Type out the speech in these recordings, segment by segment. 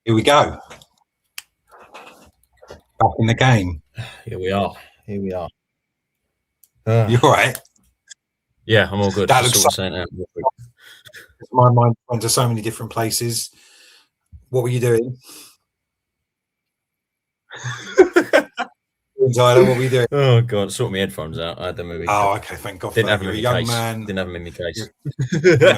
Here we go. Back in the game. Here we are. You all right? Yeah, I'm all good. That looks my mind went to so many different places. What were you doing? Tyler, what were you doing? Oh God, sort my headphones out. I had them in. Oh, okay. Thank God. Didn't for have that. them You're in a my young case. man. Didn't have them in my case.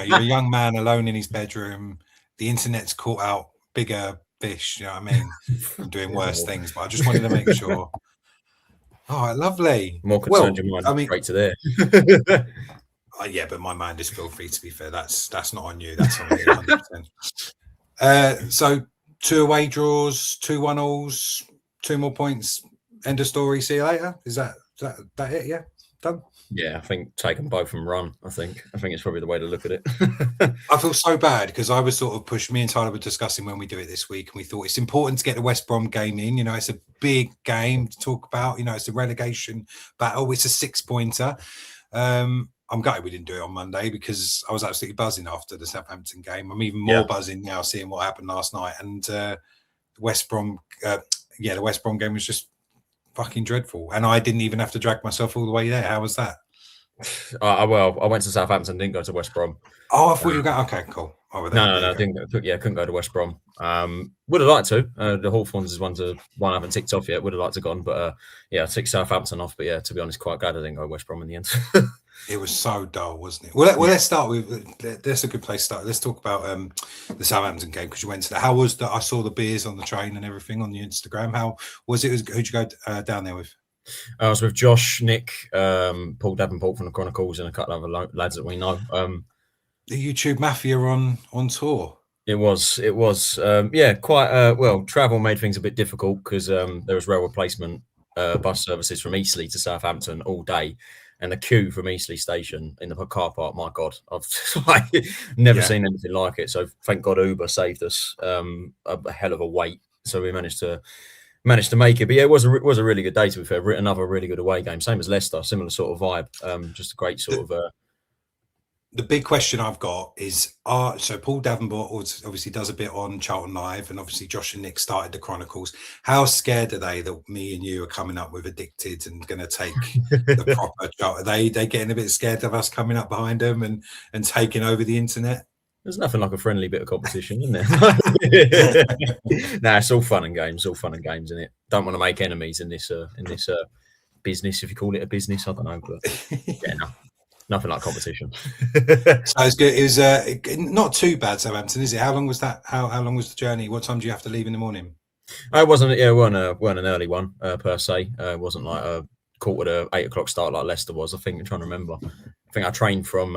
You're a young man alone in his bedroom. The internet's caught out bigger fish. You know what I mean? From doing worse things. But I just wanted to make sure. Oh, lovely. More concerned your mind straight to there. Yeah, but my mind is filthy. To be fair, that's not on you. That's on me. 100%. So 2 away draws, 2 1-alls, 2 more points. End of story. See you later. Is that it? Yeah, done. Yeah, I think take them both and run. I think it's probably the way to look at it. I feel so bad because I was sort of pushed. Me and Tyler were discussing when we do it this week, and we thought it's important to get the West Brom game in. You know, it's a big game to talk about. You know, it's a relegation battle. It's a 6-pointer. I'm gutted we didn't do it on Monday because I was absolutely buzzing after the Southampton game. I'm even more buzzing now seeing what happened last night. And West Brom, the West Brom game was just fucking dreadful. And I didn't even have to drag myself all the way there. How was that? Well, I went to Southampton, didn't go to West Brom. Oh, I thought you were going. Okay, cool. No, couldn't go to West Brom. Would have liked to. The Hawthorns is one I haven't ticked off yet. Would have liked to gone, but I ticked Southampton off. But yeah, to be honest, quite glad I didn't go to West Brom in the end. It was so dull, wasn't it? Well, let's start with. That's a good place to start. Let's talk about the Southampton game because you went to that. How was that? I saw the beers on the train and everything on the Instagram. How was it? Who'd you go down there with? I was with Josh, Nick, Paul Davenport from the Chronicles, and a couple of other lads that we know. The YouTube Mafia on tour. It was quite travel made things a bit difficult because there was rail replacement bus services from Eastleigh to Southampton all day, and the queue from Eastleigh station in the car park, my God, I've never seen anything like it. So thank God Uber saved us a hell of a wait, so we managed to make it. But yeah, it was a really good day, to be fair. Another really good away game, same as Leicester, similar sort of vibe. Just a great sort of. The big question I've got is, so Paul Davenport obviously does a bit on Charlton Live, and obviously Josh and Nick started the Chronicles. How scared are they that me and you are coming up with Addickted and going to take the proper shot? Are they getting a bit scared of us coming up behind them and taking over the internet? There's nothing like a friendly bit of competition, isn't there? Nah, it's all fun and games. In it. Don't want to make enemies in this business, if you call it a business. I don't know, but yeah, no. Nothing like competition. So it's good. It was not too bad, Southampton, is it? How long was that? How long was the journey? What time do you have to leave in the morning? It wasn't an early one per se. It wasn't like a 8:00 start like Leicester was. I'm trying to remember. I think I trained from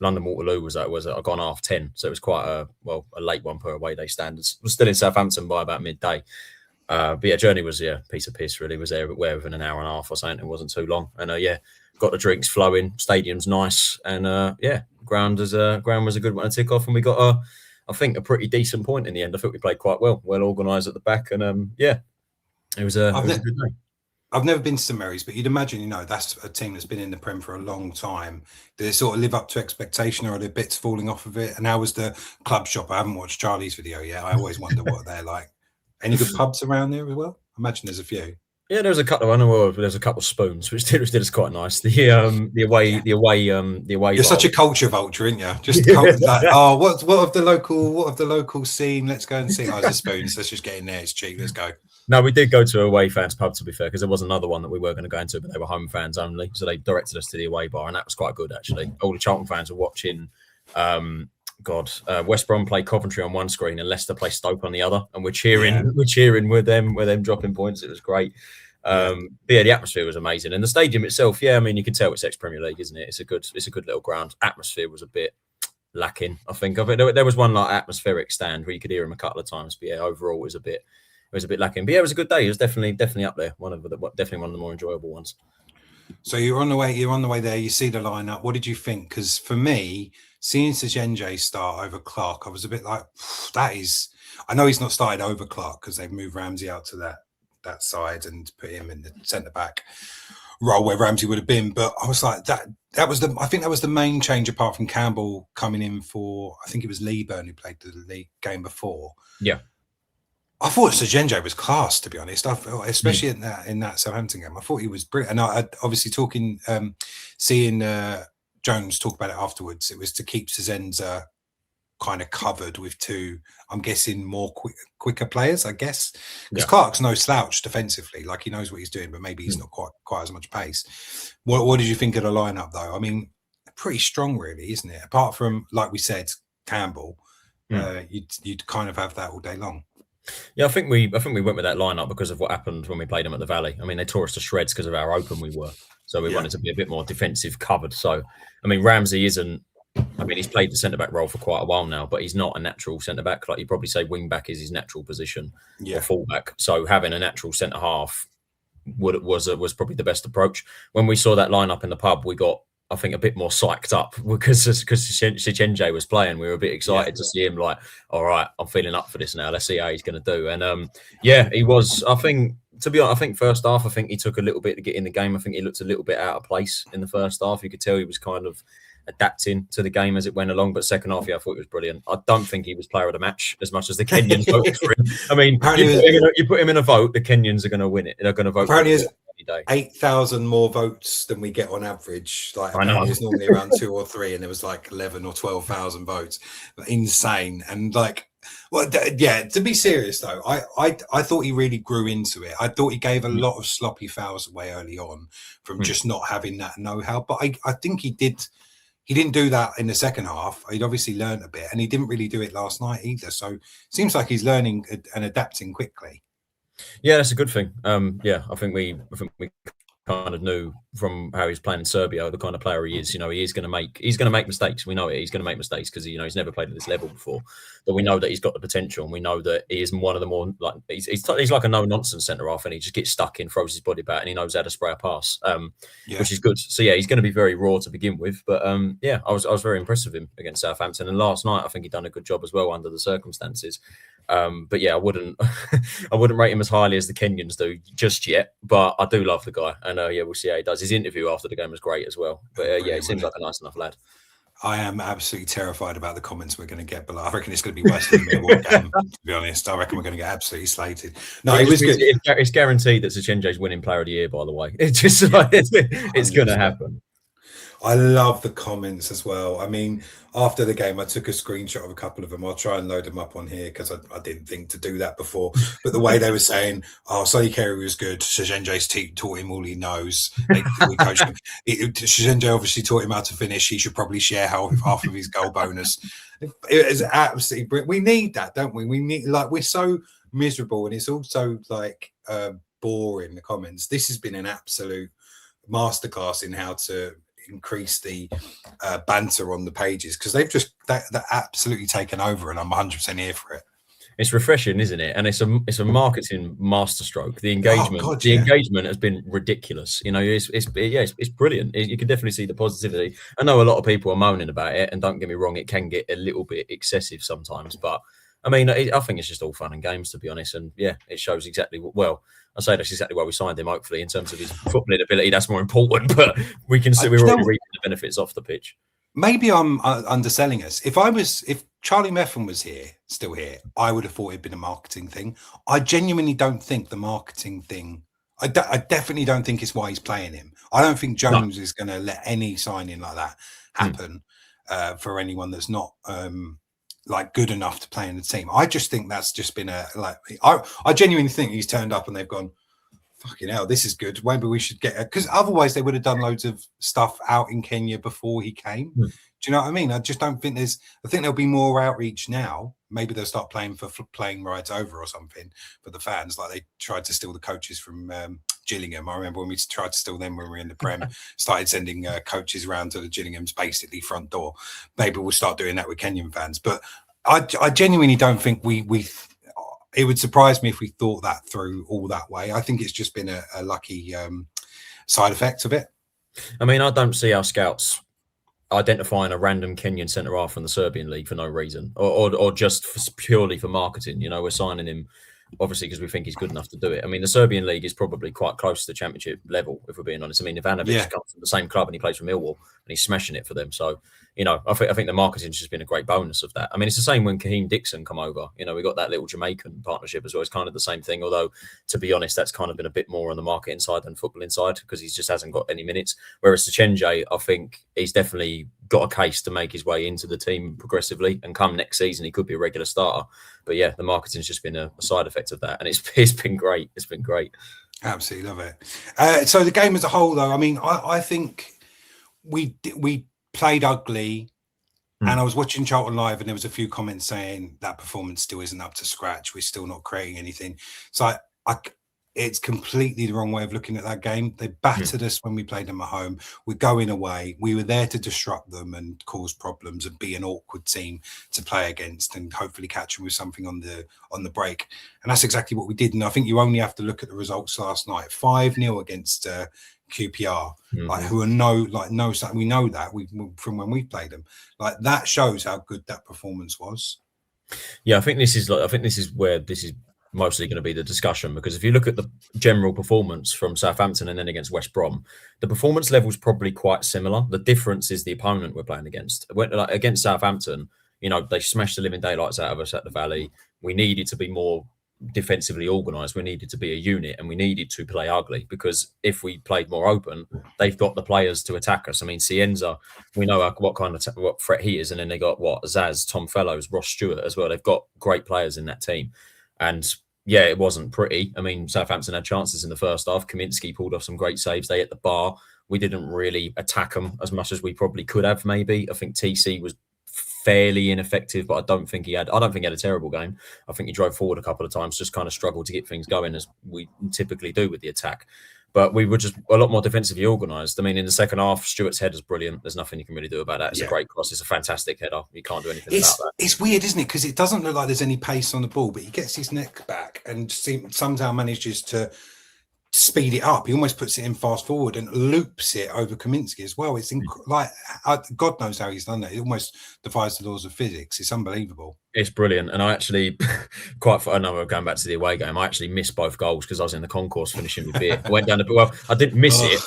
London Waterloo. I gone 10:30, so it was quite a late one per away day standards. I was still in Southampton by about midday. But yeah, journey was piece of piss really. Was there within an hour and a half or something. It wasn't too long, and got the drinks flowing. Stadium's nice, and ground was a good one to tick off, and we got I think a pretty decent point in the end. I think we played quite well organised at the back, and it was a good day. I've never been to St Mary's, but you'd imagine, that's a team that's been in the Prem for a long time. Did it sort of live up to expectation, or are there bits falling off of it? And how was the club shop? I haven't watched Charlie's video yet. I always wonder what they're like. Any good pubs around there as well? I imagine there's a few. Yeah, there was a couple of there's a couple of spoons, which did us quite nice. The away. You're such a culture vulture, aren't you? Just what of the local scene? Let's go and see. Oh, there's spoons. Let's just get in there. It's cheap. Let's go. No, we did go to away fans pub, to be fair, because there was another one that we were going to go into, but they were home fans only. So they directed us to the away bar, and that was quite good actually. All the Charlton fans were watching. West Brom play Coventry on one screen and Leicester play Stoke on the other, and we're cheering with them dropping points. It was great. The atmosphere was amazing, and the stadium itself, you can tell it's ex-Premier League, isn't it? It's a good little ground. Atmosphere was a bit lacking, I think. There was one like atmospheric stand where you could hear him a couple of times, but overall it was a bit lacking. But it was a good day. It was definitely up there. Definitely one of the more enjoyable ones. So you're on the way there. You see the lineup. What did you think? Because for me, seeing Sichenje start over Clark, I was a bit like, that is. I know he's not started over Clark because they've moved Ramsey out to that side and put him in the centre back role where Ramsey would have been. But I was like, I think that was the main change apart from Campbell coming in for. I think it was Leeburn who played the league game before. Yeah. I thought Sichenje was class, to be honest. I felt, especially in that Southampton game, I thought he was brilliant. And I obviously seeing Jones talk about it afterwards. It was to keep Sichenje kind of covered with two, I'm guessing, more quicker players, I guess, because Clark's no slouch defensively. Like, he knows what he's doing, but maybe he's not quite as much pace. What did you think of the lineup, though? I mean, pretty strong, really, isn't it? Apart from, like we said, Campbell, you'd kind of have that all day long. Yeah, I think we went with that lineup because of what happened when we played them at the Valley. I mean, they tore us to shreds because of how open we were. So we wanted to be a bit more defensive covered. So, I mean, Ramsey isn't. I mean, he's played the centre-back role for quite a while now, but he's not a natural centre-back. Like, you probably say wing-back is his natural position, or full-back. So having a natural centre-half was probably the best approach. When we saw that lineup in the pub, we got, I think, a bit more psyched up because Sichenje was playing. We were a bit excited to see him, like, all right, I'm feeling up for this now. Let's see how he's going to do. And he was, I think, to be honest, I think first half, I think he took a little bit to get in the game. I think he looked a little bit out of place in the first half. You could tell he was kind of adapting to the game as it went along. But second half, I thought it was brilliant. I don't think he was player of the match as much as the Kenyans voted for him. I mean, you put him in a vote, the Kenyans are going to win it. They're going to vote. Apparently, there's 8,000 more votes than we get on average. Like, it's normally around 2 or 3, and there was like 11 or 12,000 votes. Insane. And like, well, to be serious though, I thought he really grew into it. I thought he gave a lot of sloppy fouls away early on from just not having that know-how. But I think he did. He didn't do that in the second half. He'd obviously learned a bit, and he didn't really do it last night either. So it seems like he's learning and adapting quickly. Yeah, that's a good thing. I think we kind of knew from how he's playing in Serbia the kind of player he is. You know, he's going to make mistakes. We know it. He's going to make mistakes because he's never played at this level before. But we know that he's got the potential, and we know that he is one of the more like he's like a no nonsense centre half, and he just gets stuck in, throws his body back, and he knows how to spray a pass, which is good. So he's going to be very raw to begin with. But I was very impressed with him against Southampton, and last night I think he done a good job as well under the circumstances. But I wouldn't rate him as highly as the Kenyans do just yet. But I do love the guy, and we'll see how he does. His interview after the game was great as well. But he seems like a nice enough lad. I am absolutely terrified about the comments we're going to get below. I reckon it's going to be worse than the Millwall game, to be honest. I reckon we're going to get absolutely slated. No, it was good. It's guaranteed that Sichenje's winning player of the year, by the way. It's just like it's going to happen. I love the comments as well. I mean, after the game, I took a screenshot of a couple of them. I'll try and load them up on here because I didn't think to do that before. But the way they were saying, "Oh, Sonny Kerry was good. Sichenje's taught him all he knows. We coached him. Sichenje obviously taught him how to finish. He should probably share half of his goal bonus." It is absolutely brilliant. We need that, don't we? We need, like, we're so miserable, and it's also like boring. The comments. This has been an absolute masterclass in how to increase the banter on the pages, because they've just that absolutely taken over, and I'm 100% here for it. It's refreshing, isn't it? And it's a marketing masterstroke. The engagement, engagement has been ridiculous. You know, it's brilliant. You can definitely see the positivity. I know a lot of people are moaning about it, and don't get me wrong, it can get a little bit excessive sometimes. But I mean, I think it's just all fun and games, to be honest. And it shows exactly I say that's exactly why we signed him. Hopefully, in terms of his footballing ability, that's more important. But we can see we're already reaping the benefits off the pitch. Maybe I'm underselling us. If Charlie Methven was still here, I would have thought it'd been a marketing thing. I genuinely don't think the marketing thing. I definitely don't think it's why he's playing him. I don't think Jones is going to let any signing like that happen for anyone that's not like good enough to play in the team. I just think that's just been I genuinely think he's turned up and they've gone, fucking hell, this is good. Maybe we should get because otherwise they would have done loads of stuff out in Kenya before he came. Do you know what I mean? I just don't think I think there'll be more outreach now. Maybe they'll start playing for playing rights over or something for the fans, like they tried to steal the coaches from Gillingham. I remember when we tried to steal them when we were in the Prem, started sending coaches around to the Gillingham's basically front door. Maybe we'll start doing that with Kenyan fans. But I genuinely don't think it would surprise me if we thought that through all that way. I think it's just been a lucky side effect of it. I mean, I don't see our scouts identifying a random Kenyan centre half from the Serbian league for no reason, or just purely for marketing. You know, we're signing him obviously because we think he's good enough to do it. I mean, the Serbian league is probably quite close to championship level, if we're being honest. I mean, Ivanovic comes from the same club and he plays for Millwall and he's smashing it for them. So, you know, I think the marketing's just been a great bonus of that. I mean, it's the same when Kaheem Dixon come over. You know, we got that little Jamaican partnership as well. It's kind of the same thing, although to be honest, that's kind of been a bit more on the marketing side than football inside because he just hasn't got any minutes. Whereas Sichenje, I think he's definitely got a case to make his way into the team progressively, and come next season he could be a regular starter. But yeah, the marketing's just been a side effect of that, and it's been great. It's been great. Absolutely love it. So the game as a whole, though, I mean, I think we played ugly. And I was watching Charlton live, and there was a few comments saying that performance still isn't up to scratch. We're still not creating anything. So it's completely the wrong way of looking at that game. They battered us when we played them at home. We're going away. We were there to disrupt them and cause problems and be an awkward team to play against, and hopefully catch them with something on the break. And that's exactly what we did. And I think you only have to look at the results last night: 5-0 against QPR, like who are we know that from when we played them. Like that shows how good that performance was. Yeah, I think this is where this is mostly going to be the discussion, because if you look at the general performance from Southampton and then against West Brom, the performance level is probably quite similar. The difference is the opponent we're playing against. Against Southampton, you know, they smashed the living daylights out of us at the Valley. We needed to be more defensively organised. We needed to be a unit, and we needed to play ugly, because if we played more open, they've got the players to attack us. I mean, Sichenje, we know what threat he is, and then they got Zaz, Tom Fellows, Ross Stewart as well. They've got great players in that team. And yeah, it wasn't pretty. I mean, Southampton had chances in the first half. Kaminsky pulled off some great saves. They hit the bar. We didn't really attack them as much as we probably could have, maybe. I think TC was fairly ineffective, but I don't think he had a terrible game. I think he drove forward a couple of times, just kind of struggled to get things going as we typically do with the attack. But we were just a lot more defensively organised. I mean, in the second half, Stewart's header's brilliant. There's nothing you can really do about that. It's a great cross. It's a fantastic header. You can't do anything about that. It's weird, isn't it? Because it doesn't look like there's any pace on the ball, but he gets his neck back and somehow manages to speed it up. He almost puts it in fast forward and loops it over Kaminsky as well. It's like God knows how he's done that. It almost defies the laws of physics. It's unbelievable. It's brilliant. And I actually, I know we're going back to the away game, I actually missed both goals because I was in the concourse finishing with beer. I went down I didn't miss it.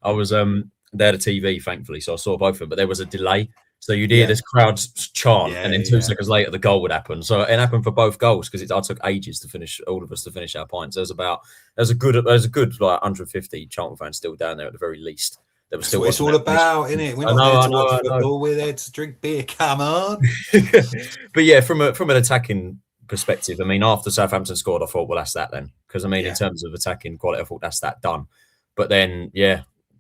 I was there, the TV, thankfully, so I saw both of them, but there was a delay. So you'd hear this crowd chant, and then 2 seconds later, the goal would happen. So it happened for both goals because I took ages to finish, all of us to finish our pints. There's a good like 150 Charlton fans still down there at the very least. There was still. It's all about, isn't it? We're not there to watch football. We're there to drink beer. Come on. But yeah, from an attacking perspective, I mean, after Southampton scored, I thought, well, that's that then, because I mean, in terms of attacking quality, I thought that's that done. But then,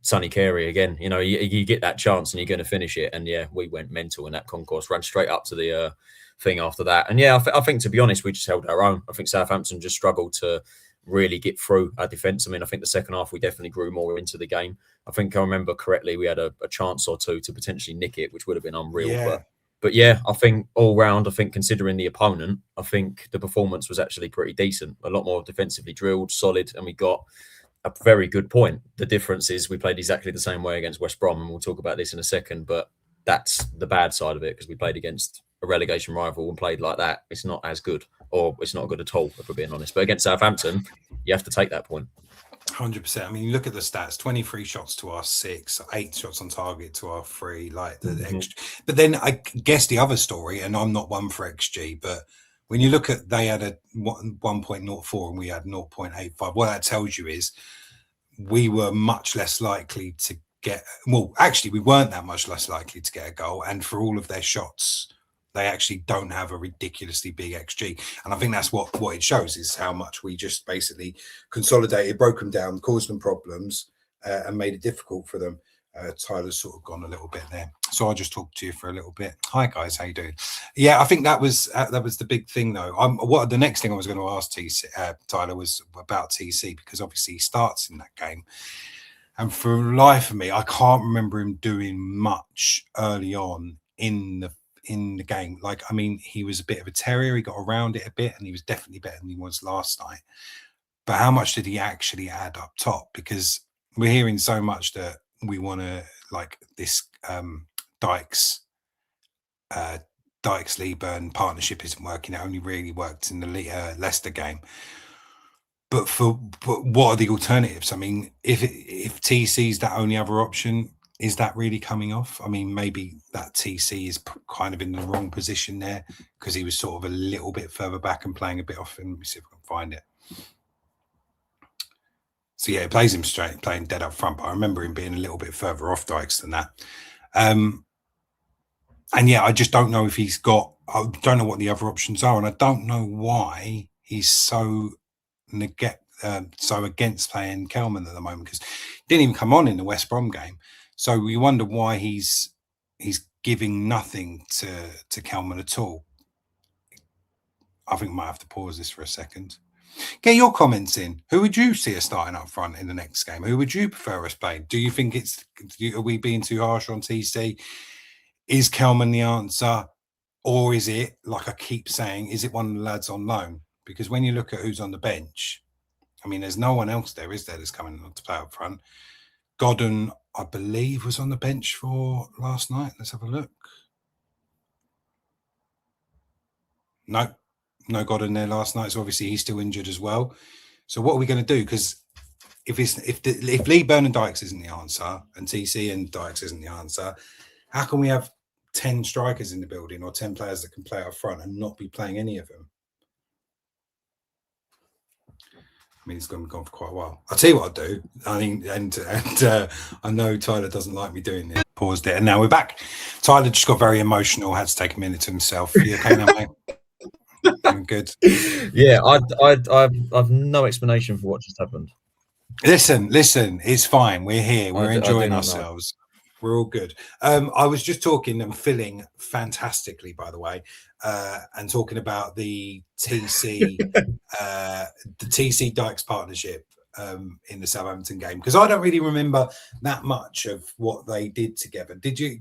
Sonny Kerry again, you know, you get that chance and you're going to finish it. And we went mental in that concourse, ran straight up to the thing after that. And I think, to be honest, we just held our own. I think Southampton just struggled to really get through our defence. I mean, I think the second half we definitely grew more into the game. I think I remember correctly, we had a chance or two to potentially nick it, which would have been unreal. But I think all round, considering the opponent, I think the performance was actually pretty decent. A lot more defensively drilled, solid, and we got a very good point. The difference is we played exactly the same way against West Brom, and we'll talk about this in a second, but that's the bad side of it, because we played against a relegation rival and played like that. It's not as good, or it's not good at all, if we're being honest. But against Southampton, you have to take that point. 100%. I mean, you look at the stats: 23 shots to our 6, 8 shots on target to our 3. Like the extra. But then I guess the other story, and I'm not one for XG, but when you look at, they had a 1.04 and we had 0.85. What that tells you is we were much less likely to get. Well, actually, we weren't that much less likely to get a goal, and for all of their shots, they actually don't have a ridiculously big XG. And I think that's what it shows, is how much we just basically consolidated, broke them down, caused them problems, and made it difficult for them. Tyler's sort of gone a little bit there, so I'll just talk to you for a little bit. Hi guys, how you doing? Yeah, I think that was the big thing though. What the next thing I was going to ask Tyler was about TC, because obviously he starts in that game, and for the life of me, I can't remember him doing much early on in the game. Like, I mean, he was a bit of a terrier. He got around it a bit, and he was definitely better than he was last night. But how much did he actually add up top? Because we're hearing so much that we want to, like, this Dykes Dykes-Leeburn partnership isn't working. It only really worked in the Leicester game. But what are the alternatives? I mean, if TC's that only other option, is that really coming off? I mean, maybe that TC is kind of in the wrong position there because he was sort of a little bit further back and playing a bit off. And let me see if I can find it. So yeah, it plays him straight, playing dead up front. But I remember him being a little bit further off Dykes than that. And yeah, I just don't know if he's got. I don't know what the other options are, and I don't know why he's so against playing Kelman at the moment, because he didn't even come on in the West Brom game. So we wonder why he's giving nothing to Kelman at all. I think we might have to pause this for a second. Get your comments in. Who would you see us starting up front in the next game? Who would you prefer us playing? Do you think are we being too harsh on TC? Is Kelman the answer? Or is it, like I keep saying, is it one of the lads on loan? Because when you look at who's on the bench, I mean, there's no one else there, is there, that's coming to play up front? Godden, I believe, was on the bench for last night. Let's have a look. No Godden there last night. So obviously he's still injured as well. So what are we going to do? Because if Leeburn and Dykes isn't the answer, and TC and Dykes isn't the answer, how can we have 10 strikers in the building or 10 players that can play up front and not be playing any of them? I mean, it's going to be gone for quite a while. I'll tell you what I'll do. I mean, and I know Tyler doesn't like me doing this. Paused it, and now we're back. Tyler just got very emotional. Had to take a minute to himself. You okay now, mate? I'm good. Yeah, I've no explanation for what just happened. Listen, it's fine. We're here. We're enjoying ourselves. We're all good. I was just talking and filling fantastically, by the way, and talking about the TC, the TC Dykes partnership in the Southampton game, because I don't really remember that much of what they did together. Did you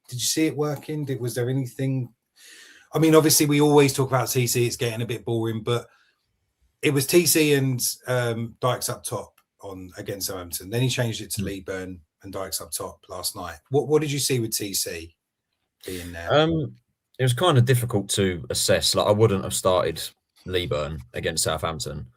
see it working? Was there anything? I mean, obviously, we always talk about TC. It's getting a bit boring, but it was TC and Dykes up top against Southampton. Then he changed it to Leeburn and Dykes up top last night. What did you see with TC being there? It was kind of difficult to assess. Like, I wouldn't have started Leeburn against Southampton.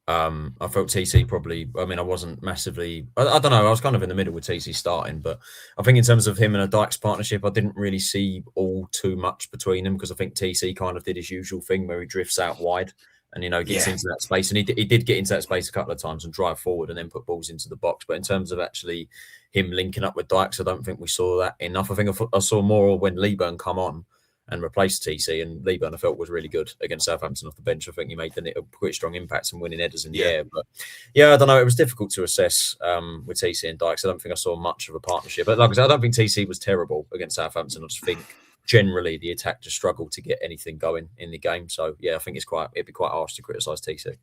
I felt TC probably. I mean, I wasn't massively. I don't know. I was kind of in the middle with TC starting, but I think in terms of him and a Dykes partnership, I didn't really see all too much between them, because I think TC kind of did his usual thing where he drifts out wide and, you know, gets into that space, and he did get into that space a couple of times and drive forward and then put balls into the box. But in terms of actually him linking up with Dykes, I don't think we saw that enough. I think I saw more when Leeburn come on and replaced TC, and Leeburn I felt was really good against Southampton off the bench. I think he made a pretty strong impact and winning headers in the air. But yeah, I don't know. It was difficult to assess with TC and Dykes. I don't think I saw much of a partnership. But like I said, I don't think TC was terrible against Southampton. I just think generally the attack just struggled to get anything going in the game. So yeah, I think it'd be quite harsh to criticise TC.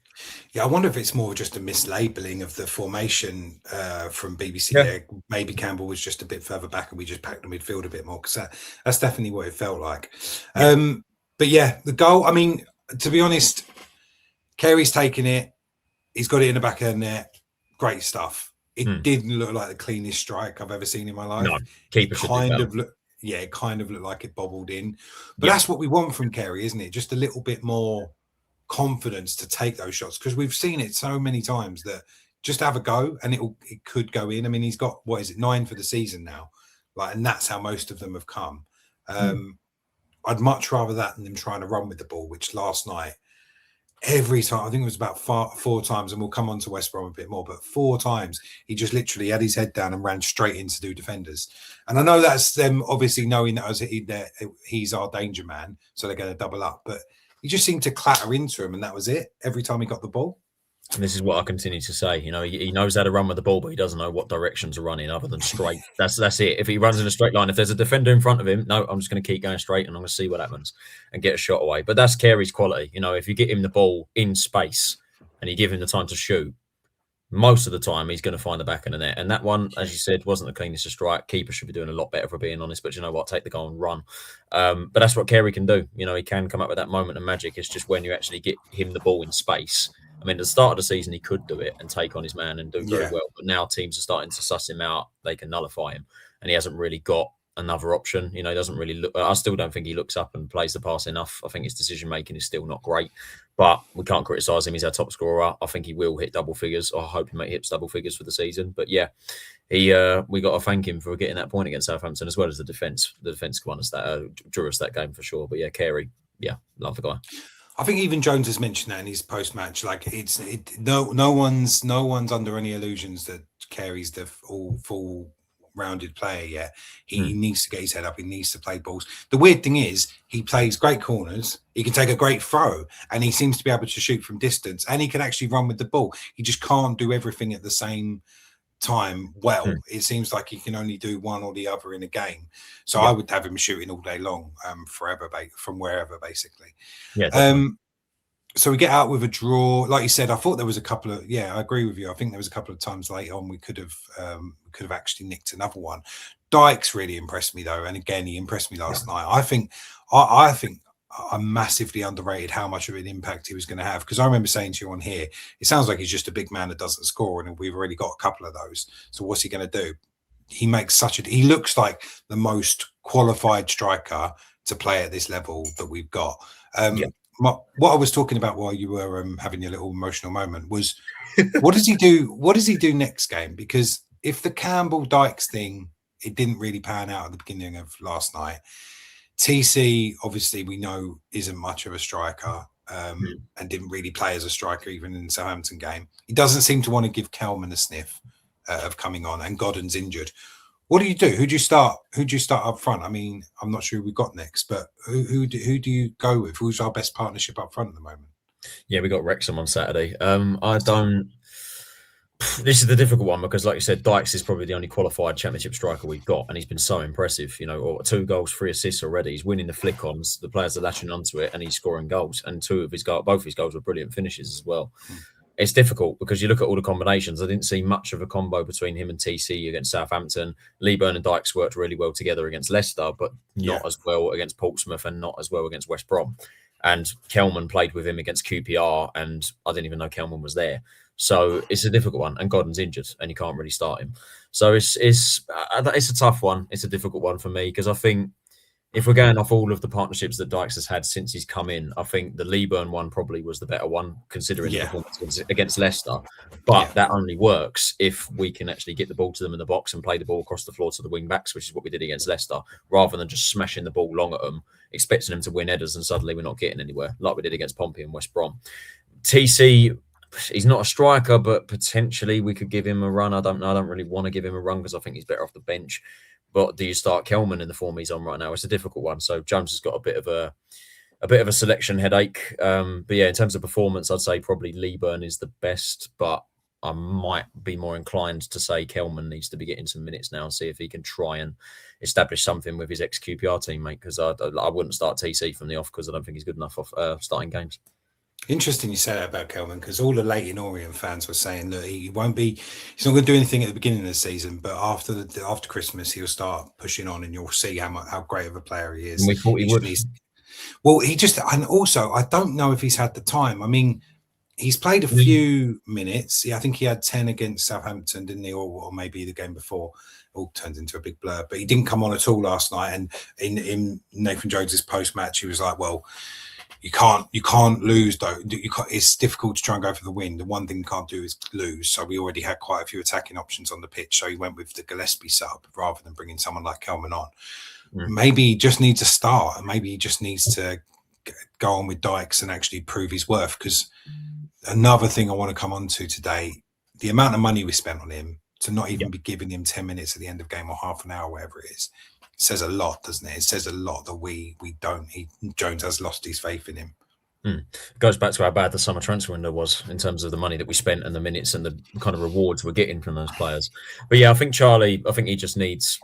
Yeah, I wonder if it's more just a mislabeling of the formation from BBC. Yeah. There. Maybe Campbell was just a bit further back and we just packed the midfield a bit more, because that's definitely what it felt like. Yeah. But yeah, the goal, I mean, to be honest, Kerry's taken it. He's got it in the back of the net. Great stuff. It didn't look like the cleanest strike I've ever seen in my life. No, keeper should kind of look. Yeah, it kind of looked like it bobbled in. But that's what we want from Kerry, isn't it? Just a little bit more confidence to take those shots, because we've seen it so many times that just have a go and it could go in. I mean, he's got, 9 for the season now? And that's how most of them have come. I'd much rather that than them trying to run with the ball, which last night, every time, I think it was about four times, and we'll come on to West Brom a bit more, but 4 times he just literally had his head down and ran straight in to do defenders. And I know that's them obviously knowing that he's our danger man, so they're going to double up, but he just seemed to clatter into him, and that was it every time he got the ball. And this is what I continue to say. You know, he knows how to run with the ball, but he doesn't know what direction to run in other than straight. That's it. If he runs in a straight line, if there's a defender in front of him, no, I'm just going to keep going straight and I'm going to see what happens and get a shot away. But that's Kerry's quality. You know, if you get him the ball in space and you give him the time to shoot, most of the time he's going to find the back of the net. And that one, as you said, wasn't the cleanest to strike. Keeper should be doing a lot better, for being honest. But you know what? Take the goal and run. But that's what Kerry can do. You know, he can come up with that moment of magic. It's just when you actually get him the ball in space. I mean, at the start of the season, he could do it and take on his man and do very well. But now teams are starting to suss him out. They can nullify him. And he hasn't really got another option. You know, he doesn't really look. I still don't think he looks up and plays the pass enough. I think his decision making is still not great, but we can't criticise him. He's our top scorer. I think he will hit double figures, or I hope he hits double figures for the season. But yeah, we got to thank him for getting that point against Southampton, as well as the defence. The defence won us drew us that game for sure. But yeah, Kerry, yeah, love the guy. I think even Jones has mentioned that in his post-match. Like no one's under any illusions that Kerry's the full rounded player yet. He needs to get his head up. He needs to play balls. The weird thing is he plays great corners. He can take a great throw, and he seems to be able to shoot from distance, and he can actually run with the ball. He just can't do everything at the same time well. It seems like he can only do one or the other in a game. So I would have him shooting all day long, forever, from wherever, basically. So we get out with a draw. Like you said, I thought there was a couple of, I agree with you. I think there was a couple of times late on we could have actually nicked another one. Dykes really impressed me though, and again he impressed me last night. I think I massively underrated how much of an impact he was going to have, because I remember saying to you on here, it sounds like he's just a big man that doesn't score, and we've already got a couple of those. So what's he going to do? He looks like the most qualified striker to play at this level that we've got. What I was talking about while you were having your little emotional moment was, what does he do? What does he do next game? Because if the Campbell Dykes thing, it didn't really pan out at the beginning of last night. TC, obviously, we know isn't much of a striker, and didn't really play as a striker even in the Southampton game. He doesn't seem to want to give Kelman a sniff of coming on, and Godden's injured. What do you do? Who do you start up front? I mean, I'm not sure who we got next, but who do you go with? Who's our best partnership up front at the moment? Yeah, we got Wrexham on Saturday. This is the difficult one, because, like you said, Dykes is probably the only qualified Championship striker we've got, and he's been so impressive. You know, 2 goals, 3 assists already. He's winning the flick-ons. The players are latching onto it, and he's scoring goals. And both of his goals were brilliant finishes as well. It's difficult because you look at all the combinations. I didn't see much of a combo between him and TC against Southampton. Leeburn and Dykes worked really well together against Leicester, but not as well against Portsmouth and not as well against West Brom. And Kelman played with him against QPR, and I didn't even know Kelman was there. So it's a difficult one, and Godden's injured, and you can't really start him. So it's a tough one. It's a difficult one for me, because I think if we're going off all of the partnerships that Dykes has had since he's come in, I think the Leeburn one probably was the better one, considering the performance against Leicester. But that only works if we can actually get the ball to them in the box and play the ball across the floor to the wing backs, which is what we did against Leicester, rather than just smashing the ball long at them, expecting them to win headers, and suddenly we're not getting anywhere, like we did against Pompey and West Brom. TC, he's not a striker, but potentially we could give him a run. I don't know. I don't really want to give him a run because I think he's better off the bench. But do you start Kelman in the form he's on right now? It's a difficult one. So Jones has got a bit of a selection headache. But yeah, in terms of performance, I'd say probably Leeburn is the best. But I might be more inclined to say Kelman needs to be getting some minutes now and see if he can try and establish something with his ex-QPR teammate. Because I wouldn't start TC from the off, because I don't think he's good enough off starting games. Interesting you say that about Kelman, because all the Leyton Orient fans were saying that he's not going to do anything at the beginning of the season, but after Christmas he'll start pushing on, and you'll see how great of a player he is. And we thought he would. And also I don't know if he's had the time. I mean, he's played a few minutes. I think he had 10 against Southampton, didn't he, or maybe the game before. All turns into a big blur. But he didn't come on at all last night. And in Nathan Jones's post-match, he was like, "Well, you can't lose though. It's difficult to try and go for the win. The one thing you can't do is lose." So we already had quite a few attacking options on the pitch. So he went with the Gillespie sub rather than bringing someone like Kelman on. Maybe he just needs to start, and maybe he just needs to go on with Dykes and actually prove his worth. Because another thing I want to come on to today, the amount of money we spent on him to not even be giving him 10 minutes at the end of game, or half an hour, whatever it is, says a lot, doesn't it? It says a lot that we don't. Jones has lost his faith in him. It goes back to how bad the summer transfer window was in terms of the money that we spent and the minutes and the kind of rewards we're getting from those players. But yeah, I think Charlie, he needs minutes,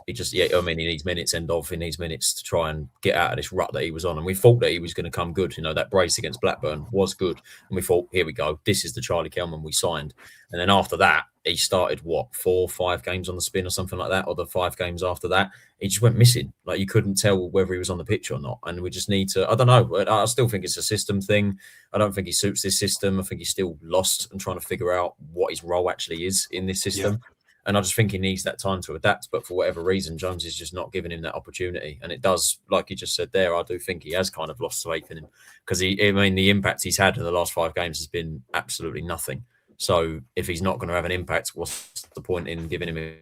he needs minutes to try and get out of this rut that he was on. And we thought that he was going to come good. You know, that brace against Blackburn was good. And we thought, here we go, this is the Charlie Kelman we signed. And then after that, he started 4 or 5 games on the spin or something like that, or the 5 games after that, he just went missing. Like, you couldn't tell whether he was on the pitch or not. And we just need to, I don't know, I still think it's a system thing. I don't think he suits this system. I think he's still lost and trying to figure out what his role actually is in this system. And I just think he needs that time to adapt. But for whatever reason, Jones is just not giving him that opportunity. And it does, like you just said there, I do think he has kind of lost faith in him, because the impact he's had in the last 5 games has been absolutely nothing. So if he's not going to have an impact, what's the point in giving him?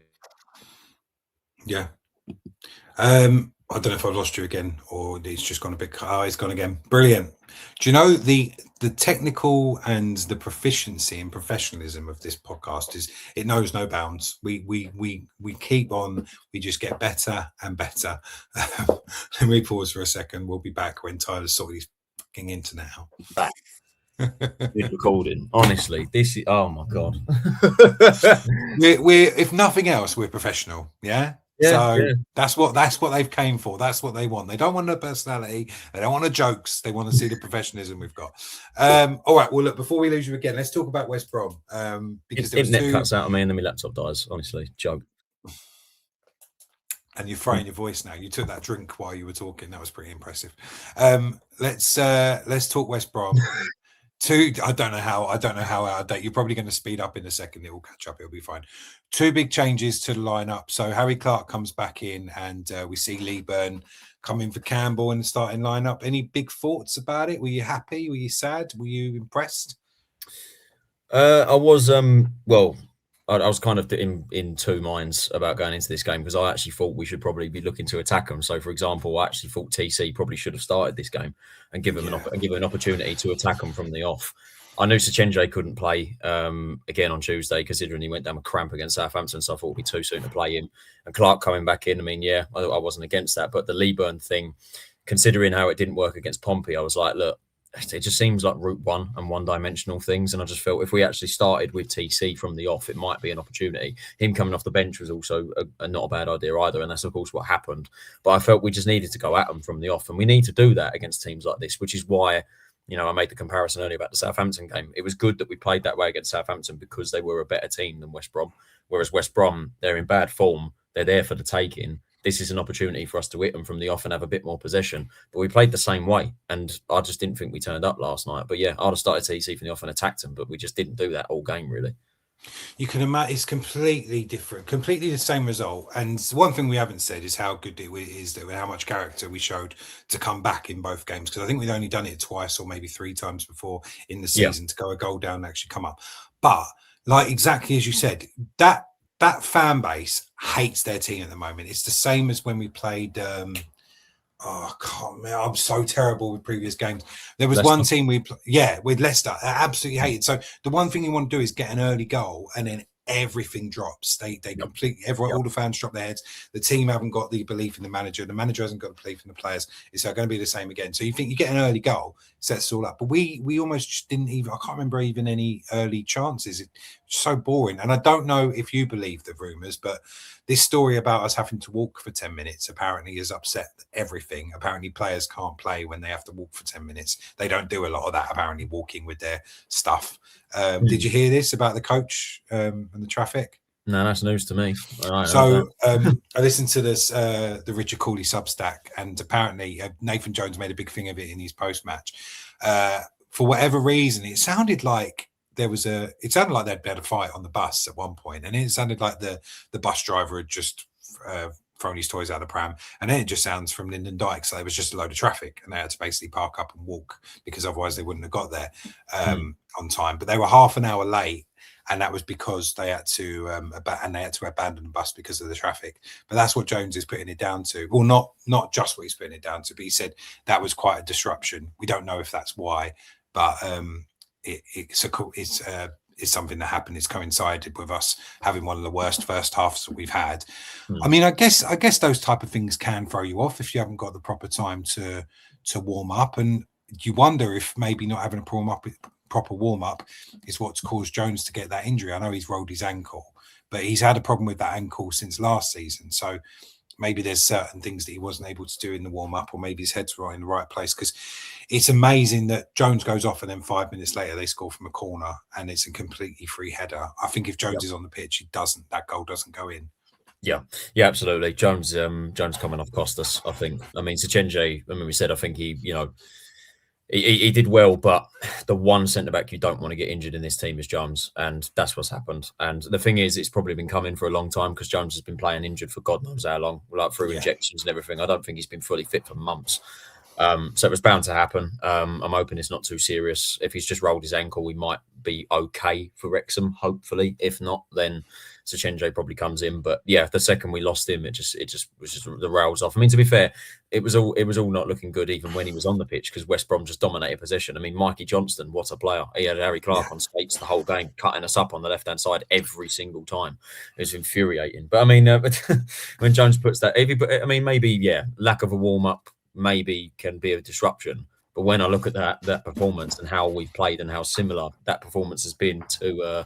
Yeah. I don't know if I've lost you again or he's just gone a bit. Oh, he's gone again. Brilliant. Do you know the technical and the proficiency and professionalism of this podcast is it knows no bounds. We keep on. We just get better and better. Let me pause for a second. We'll be back when Tyler's sorted his fucking internet out. Good recording. Honestly, this is, oh my god. we're if nothing else, we're professional. Yeah. That's what they've came for. That's what they want. They don't want the personality. They don't want the jokes. They want to see the professionalism we've got. All right. Well, look, before we lose you again, let's talk about West Brom. Because internet cuts out on me and then my laptop dies. Honestly, joke. And you're throwing your voice now. You took that drink while you were talking. That was pretty impressive. Let's talk West Brom. I don't know how out of date. You're probably going to speed up in a second. It will catch up. It'll be fine. 2 big changes to the lineup. So Harry Clark comes back in, and we see Lee Byrne come in for Campbell in the starting lineup. Any big thoughts about it? Were you happy? Were you sad? Were you impressed? I was I was kind of in 2 minds about going into this game, because I actually thought we should probably be looking to attack them. So, for example, I actually thought TC probably should have started this game and give him an opportunity to attack them from the off. I knew Sichenje couldn't play again on Tuesday, considering he went down with cramp against Southampton, so I thought it would be too soon to play him. And Clark coming back in, I mean, I wasn't against that. But the Lee Byrne thing, considering how it didn't work against Pompey, I was like, look, it just seems like route one and one-dimensional things. And I just felt if we actually started with TC from the off, it might be an opportunity. Him coming off the bench was also not a bad idea either. And that's, of course, what happened. But I felt we just needed to go at them from the off. And we need to do that against teams like this, which is why, I made the comparison earlier about the Southampton game. It was good that we played that way against Southampton because they were a better team than West Brom. Whereas West Brom, they're in bad form. They're there for the taking. This is an opportunity for us to hit them from the off and have a bit more possession. But we played the same way, and I just didn't think we turned up last night. But yeah, I'd have started TC from the off and attacked them, but we just didn't do that all game, really. You can imagine it's completely different, completely the same result. And one thing we haven't said is how good it is and how much character we showed to come back in both games. Because I think we'd only done it twice or maybe 3 times before in the season to go a goal down and actually come up. But like exactly as you said, that fan base hates their team at the moment. It's the same as when we played. I'm so terrible with previous games. There was one team with Leicester. I absolutely hate it. So the one thing you want to do is get an early goal, and then everything drops. They completely, all the fans drop their heads. The team haven't got the belief in the manager. The manager hasn't got the belief in the players. It's going to be the same again. So you think you get an early goal, sets it all up. But we almost didn't even. I can't remember even any early chances. It's so boring. And I don't know if you believe the rumours, but this story about us having to walk for 10 minutes apparently has upset everything. Apparently players can't play when they have to walk for 10 minutes. They don't do a lot of that, apparently, walking with their stuff. Did you hear this about the coach and the traffic? No, that's news to me. So I listened to this, the Richard Cooley Substack, and apparently Nathan Jones made a big thing of it in his post-match. For whatever reason, it sounded like they'd had a fight on the bus at one point, and it sounded like the bus driver had just thrown his toys out of the pram, and then it just sounds from Linden Dyke, so there was just a load of traffic, and they had to basically park up and walk because otherwise they wouldn't have got there on time. But they were half an hour late, and that was because they had to abandon the bus because of the traffic. But that's what Jones is putting it down to. Well, not just what he's putting it down to, but he said that was quite a disruption. We don't know if that's why, but it's something that happened. It's coincided with us having one of the worst first halves that we've had. I mean, I guess those type of things can throw you off if you haven't got the proper time to warm up, and you wonder if maybe not having a proper warm up is what's caused Jones to get that injury. I know he's rolled his ankle, but he's had a problem with that ankle since last season. So maybe there's certain things that he wasn't able to do in the warm-up, or maybe his head's right in the right place, because it's amazing that Jones goes off and then 5 minutes later they score from a corner and it's a completely free header. I think if Jones is on the pitch, that goal doesn't go in. Yeah, absolutely. Jones coming off cost us, I think. I mean, Sichenje, we said, I think he, He did well, but the one centre back you don't want to get injured in this team is Jones, and that's what's happened. And the thing is, it's probably been coming for a long time because Jones has been playing injured for God knows how long, like through injections and everything. I don't think he's been fully fit for months. So it was bound to happen. I'm hoping it's not too serious. If he's just rolled his ankle, we might be okay for Wrexham, hopefully. If not, then Sichenje probably comes in. But yeah, the second we lost him, it just was just the rails off. I mean, to be fair, it was all not looking good even when he was on the pitch because West Brom just dominated possession. I mean, Mikey Johnston, what a player! He had Harry Clark on skates the whole game, cutting us up on the left hand side every single time. It was infuriating. But I mean, when Jones puts that, maybe lack of a warm up maybe can be a disruption. But when I look at that performance and how we've played and how similar that performance has been to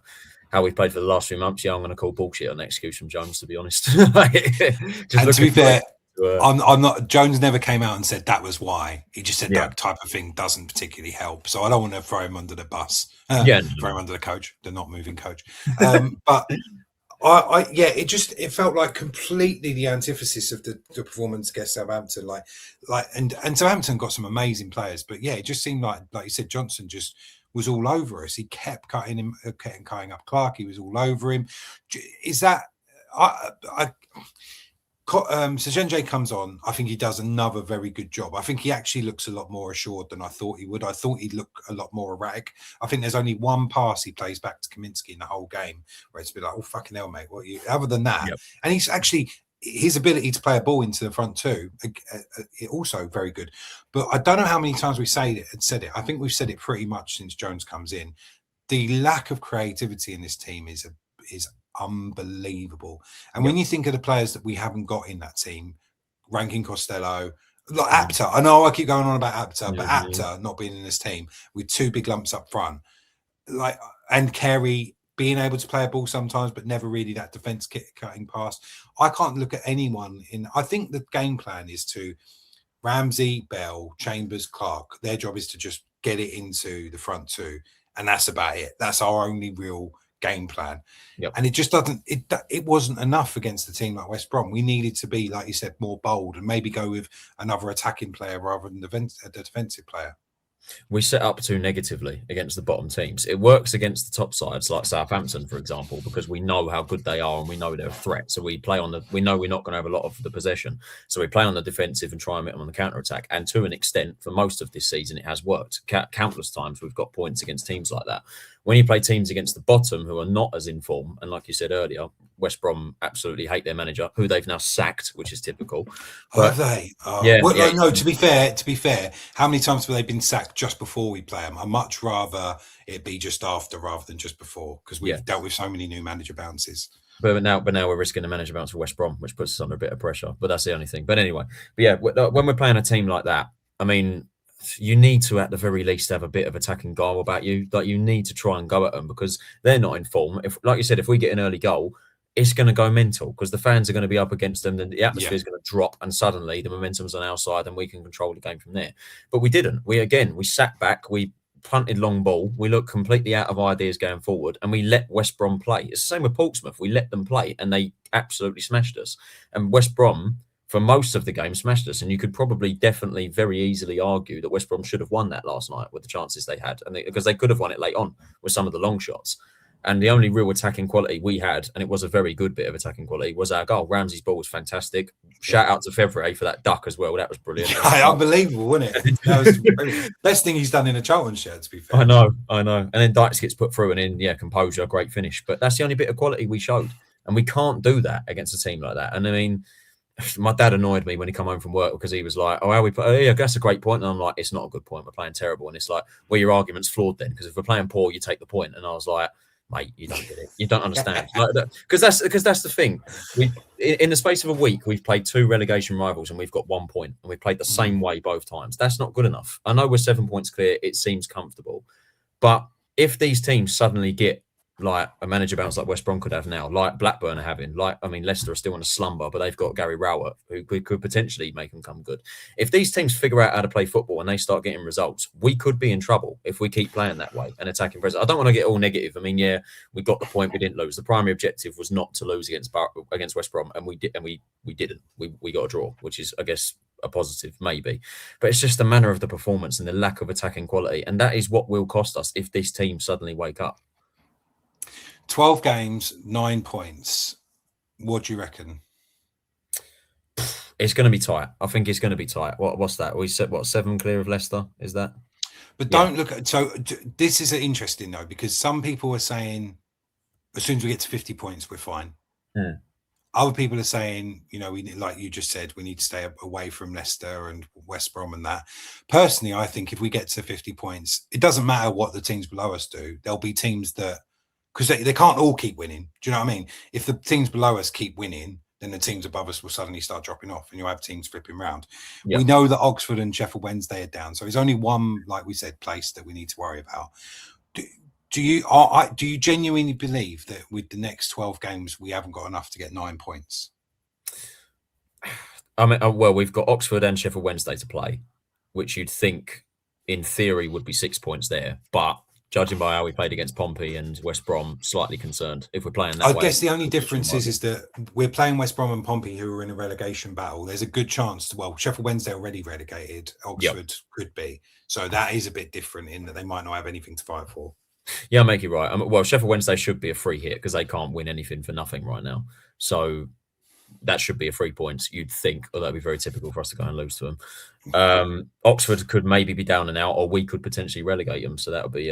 how we've played for the last few months, I'm going to call bullshit on the excuse from Jones, to be honest. And to be fair, I'm not. Jones never came out and said that was why. He just said that type of thing doesn't particularly help. So I don't want to throw him under the bus. Throw him under the coach, the not moving coach. But it felt like completely the antithesis of the performance against Southampton. And Southampton got some amazing players, but it just seemed like you said, Johnson just was all over us. He kept cutting up Clark. He was all over him. Is that Sichenje comes on? I think he does another very good job. I think he actually looks a lot more assured than I thought he would. I thought he'd look a lot more erratic. I think there's only one pass he plays back to Kaminsky in the whole game where it's been like, oh, fucking hell, mate. What are you? Other than that, and he's actually, his ability to play a ball into the front too, also very good. But I don't know how many times we said it. I think we've said it pretty much since Jones comes in. The lack of creativity in this team is unbelievable. And when you think of the players that we haven't got in that team, Rankin Costello, like Apter, I know I keep going on about Apter, but Apter not being in this team with two big lumps up front, and Kerry being able to play a ball sometimes, but never really that defense cutting past. I can't look at anyone in. I think the game plan is to Ramsey, Bell, Chambers, Clark. Their job is to just get it into the front two, and that's about it. That's our only real game plan. And it just doesn't. It wasn't enough against a team like West Brom. We needed to be, like you said, more bold and maybe go with another attacking player rather than the defensive player. We set up too negatively against the bottom teams. It works against the top sides like Southampton, for example, because we know how good they are and we know they're a threat. So we play on we know we're not going to have a lot of the possession. So we play on the defensive and try and meet them on the counter attack. And to an extent, for most of this season, it has worked. Countless times we've got points against teams like that. When you play teams against the bottom who are not as in form, and like you said earlier, West Brom absolutely hate their manager, who they've now sacked, which is typical. Have they? No, to be fair, how many times have they been sacked just before we play them? I'd much rather it be just after rather than just before, because we've dealt with so many new manager bounces. But now we're risking a manager bounce for West Brom, which puts us under a bit of pressure. But that's the only thing. But anyway, when we're playing a team like that, I mean, you need to, at the very least, have a bit of attacking guile about you. Like, you need to try and go at them because they're not in form. If, like you said, if we get an early goal, it's going to go mental because the fans are going to be up against them, and the atmosphere is going to drop, and suddenly the momentum's on our side, and we can control the game from there. But we didn't. We sat back, we punted long ball, we looked completely out of ideas going forward, and we let West Brom play. It's the same with Portsmouth. We let them play, and they absolutely smashed us. And West Brom, for most of the game, smashed us. And you could probably definitely very easily argue that West Brom should have won that last night with the chances they had, and because they could have won it late on with some of the long shots. And the only real attacking quality we had, and it was a very good bit of attacking quality, was our goal. Ramsey's ball was fantastic. Shout out to Fevrier for that duck as well. That was brilliant. Unbelievable, wasn't it? That was brilliant. Best thing he's done in a Charlton shirt, to be fair. I know. And then Dykes gets put through, and then, composure, great finish. But that's the only bit of quality we showed. And we can't do that against a team like that. And I mean, my dad annoyed me when he come home from work because he was like, "Oh, how we play? Yeah, that's a great point." And I'm like, "It's not a good point. We're playing terrible." And it's like, "Well, your argument's flawed then, because if we're playing poor, you take the point." And I was like, "Mate, you don't get it. You don't understand." Because that's the thing. In the space of a week, we've played 2 relegation rivals and we've got 1 point, and we've played the same way both times. That's not good enough. I know we're 7 points clear. It seems comfortable, but if these teams suddenly get like a manager bounce like West Brom could have now, like Blackburn are having, Leicester are still in a slumber, but they've got Gary Rowett who could potentially make them come good. If these teams figure out how to play football and they start getting results, we could be in trouble if we keep playing that way and attacking presence. I don't want to get all negative. I mean, we got the point, we didn't lose. The primary objective was not to lose against West Brom, and we didn't. We got a draw, which is, I guess, a positive, maybe. But it's just the manner of the performance and the lack of attacking quality. And that is what will cost us if this team suddenly wake up. 12 games, 9 points. What do you reckon? It's going to be tight. I think it's going to be tight. What's that? We said, 7 clear of Leicester? Is that? But don't look at... So this is interesting, though, because some people are saying as soon as we get to 50 points, we're fine. Other people are saying, we, like you just said, we need to stay away from Leicester and West Brom and that. Personally, I think if we get to 50 points, it doesn't matter what the teams below us do. There'll be teams that, because they can't all keep winning. Do you know what I mean? If the teams below us keep winning, then the teams above us will suddenly start dropping off and you'll have teams flipping round. Yep. We know that Oxford and Sheffield Wednesday are down. So there's only one, like we said, place that we need to worry about. Do you genuinely believe that with the next 12 games, we haven't got enough to get 9 points? I mean, well, we've got Oxford and Sheffield Wednesday to play, which you'd think in theory would be 6 points there. But judging by how we played against Pompey and West Brom, slightly concerned if we're playing that way. I guess the only difference is that we're playing West Brom and Pompey, who are in a relegation battle. There's a good chance Sheffield Wednesday already relegated. Oxford could be. So that is a bit different in that they might not have anything to fight for. Yeah, I'll make it right. Well, Sheffield Wednesday should be a free hit because they can't win anything for nothing right now. So that should be a 3 points, you'd think, or that'd be very typical for us to go and lose to them. Oxford could maybe be down and out, or we could potentially relegate them. So that would be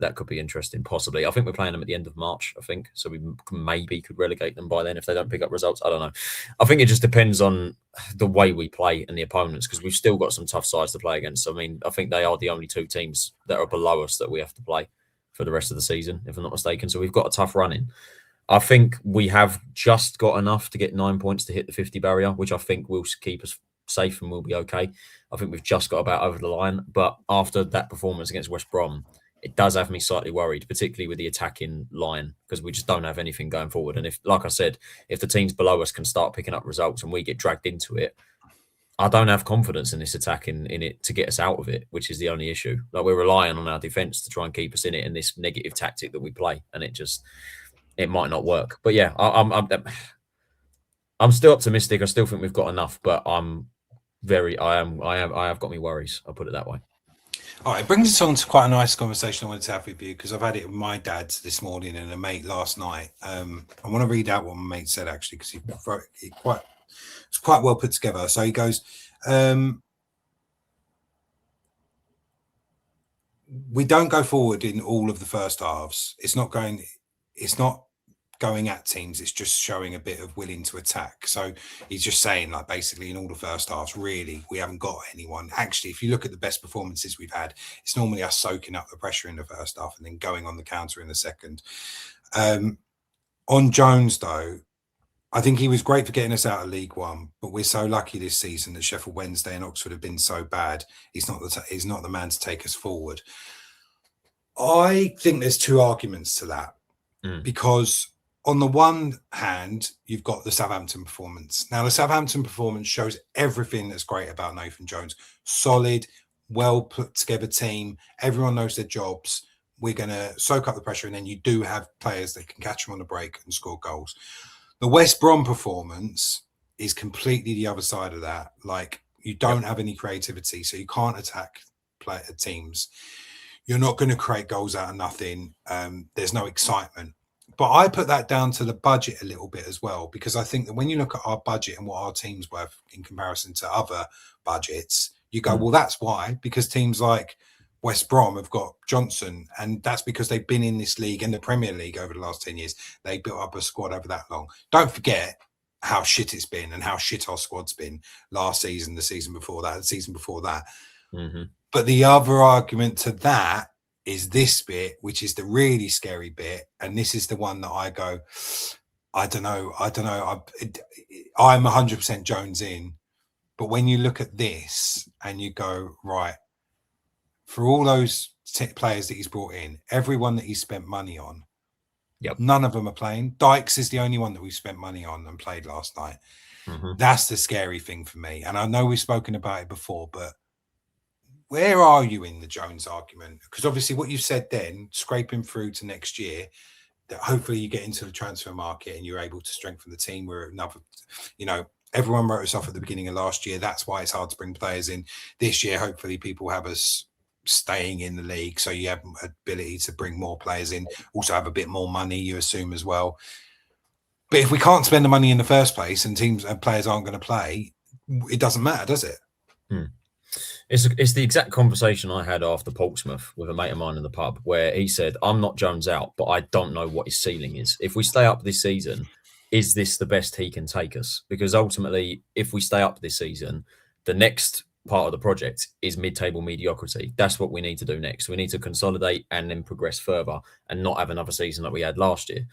that could be interesting, possibly. I think we're playing them at the end of March, I think. So we maybe could relegate them by then if they don't pick up results. I don't know. I think it just depends on the way we play and the opponents, because we've still got some tough sides to play against. I mean, I think they are the only 2 teams that are below us that we have to play for the rest of the season, if I'm not mistaken. So we've got a tough run in. I think we have just got enough to get 9 points to hit the 50 barrier, which I think will keep us safe and we'll be okay. I think we've just got about over the line. But after that performance against West Brom, it does have me slightly worried, particularly with the attacking line, because we just don't have anything going forward. And if, like I said, if the teams below us can start picking up results and we get dragged into it, I don't have confidence in this attack in it to get us out of it, which is the only issue. Like, we're relying on our defence to try and keep us in it, and this negative tactic that we play, and it might not work. But yeah, I'm still optimistic. I still think we've got enough, but I have got me worries. I'll put it that way. All right, it brings us on to quite a nice conversation I wanted to have with you, because I've had it with my dad this morning and a mate last night. I want to read out what my mate said, actually, because it's quite well put together. So he goes, we don't go forward in all of the first halves. It's not going at teams. It's just showing a bit of willing to attack. So he's just saying, like, basically in all the first halves, really, we haven't got anyone. Actually, if you look at the best performances we've had, it's normally us soaking up the pressure in the first half and then going on the counter in the second. On Jones, though, I think he was great for getting us out of League One, but we're so lucky this season that Sheffield Wednesday and Oxford have been so bad. He's not the man to take us forward. I think there's 2 arguments to that, because on the one hand, you've got the Southampton performance. Now, the Southampton performance shows everything that's great about Nathan Jones. Solid, well put together team. Everyone knows their jobs. We're going to soak up the pressure, and then you do have players that can catch them on the break and score goals. The West Brom performance is completely the other side of that. Like, you don't have any creativity, so you can't attack teams. You're not going to create goals out of nothing. There's no excitement. But I put that down to the budget a little bit as well, because I think that when you look at our budget and what our team's worth in comparison to other budgets, you go, well, that's why, because teams like West Brom have got Johnson, and that's because they've been in this league and the Premier League over the last 10 years. They built up a squad over that long. Don't forget how shit it's been and how shit our squad's been last season, the season before that, the season before that. But the other argument to that is this bit, which is the really scary bit. And this is the one that I go, I don't know. I'm 100% Jones in. But when you look at this and you go, right, for all those players that he's brought in, everyone that he's spent money on, none of them are playing. Dykes is the only one that we've spent money on and played last night. That's the scary thing for me. And I know we've spoken about it before, but where are you in the Jones argument? Because obviously what you said then, scraping through to next year, that hopefully you get into the transfer market and you're able to strengthen the team. We're another, Everyone wrote us off at the beginning of last year. That's why it's hard to bring players in. This year, hopefully, people have us staying in the league, so you have ability to bring more players in. Also have a bit more money, you assume, as well. But if we can't spend the money in the first place and teams and players aren't going to play, it doesn't matter, does it? It's the exact conversation I had after Portsmouth with a mate of mine in the pub, where he said, I'm not Jones out, but I don't know what his ceiling is. If we stay up this season, is this the best he can take us? Because ultimately, if we stay up this season, the next part of the project is mid-table mediocrity. That's what we need to do next. We need to consolidate and then progress further and not have another season like we had last year.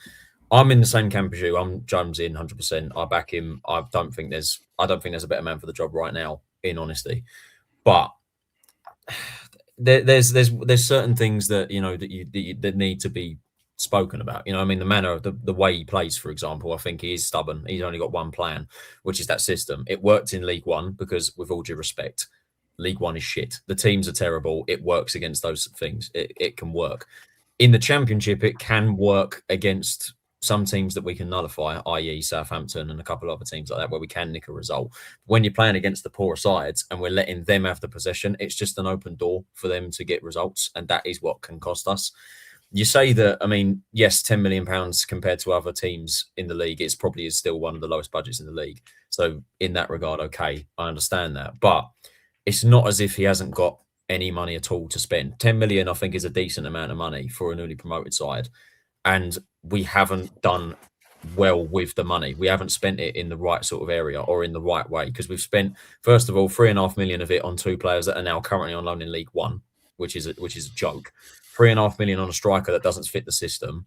I'm in the same camp as you. I'm Jones in 100%. I back him. I don't think there's a better man for the job right now, in honesty. But there's certain things that that need to be spoken about. I mean, the manner of the way he plays, for example, I think he is stubborn. He's only got one plan, which is that system. It worked in League One because, with all due respect, League One is shit. The teams are terrible. It works against those things. It can work. In the Championship, it can work against some teams that we can nullify, i.e. Southampton and a couple of other teams like that, where we can nick a result. When you're playing against the poorer sides and we're letting them have the possession, it's just an open door for them to get results, and that is what can cost us. You say that, I mean, yes, £10 million compared to other teams in the league, it's probably is still one of the lowest budgets in the league. So in that regard, okay, I understand that. But it's not as if he hasn't got any money at all to spend. 10 million, I think, is a decent amount of money for a newly promoted side. And we haven't done well with the money. We haven't spent it in the right sort of area or in the right way, because we've spent, first of all, 3.5 million of it on 2 players that are now currently on loan in League One, which is a joke. 3.5 million on a striker that doesn't fit the system.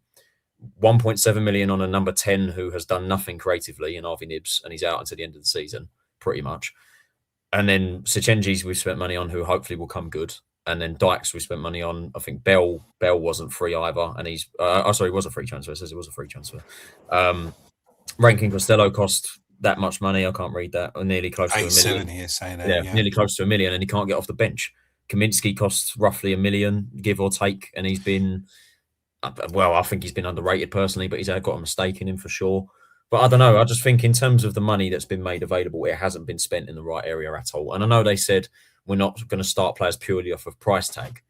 1.7 million on a number 10 who has done nothing creatively in Harvey Nibbs, and he's out until the end of the season, pretty much. And then Sichenje we've spent money on, who hopefully will come good. And then Dykes we spent money on. I think Bell wasn't free either, and he's he was a free transfer. It says it was a free transfer. Ranking Costello cost that much money. I can't read that. Or nearly close to $1 million. Here saying that, yeah, nearly close to $1 million, and he can't get off the bench. Kaminsky costs roughly $1 million, give or take, and he's been, well, I think he's been underrated personally, but he's got a mistake in him for sure. But I don't know. I just think in terms of the money that's been made available, it hasn't been spent in the right area at all. And I know they said we're not going to start players purely off of price tag,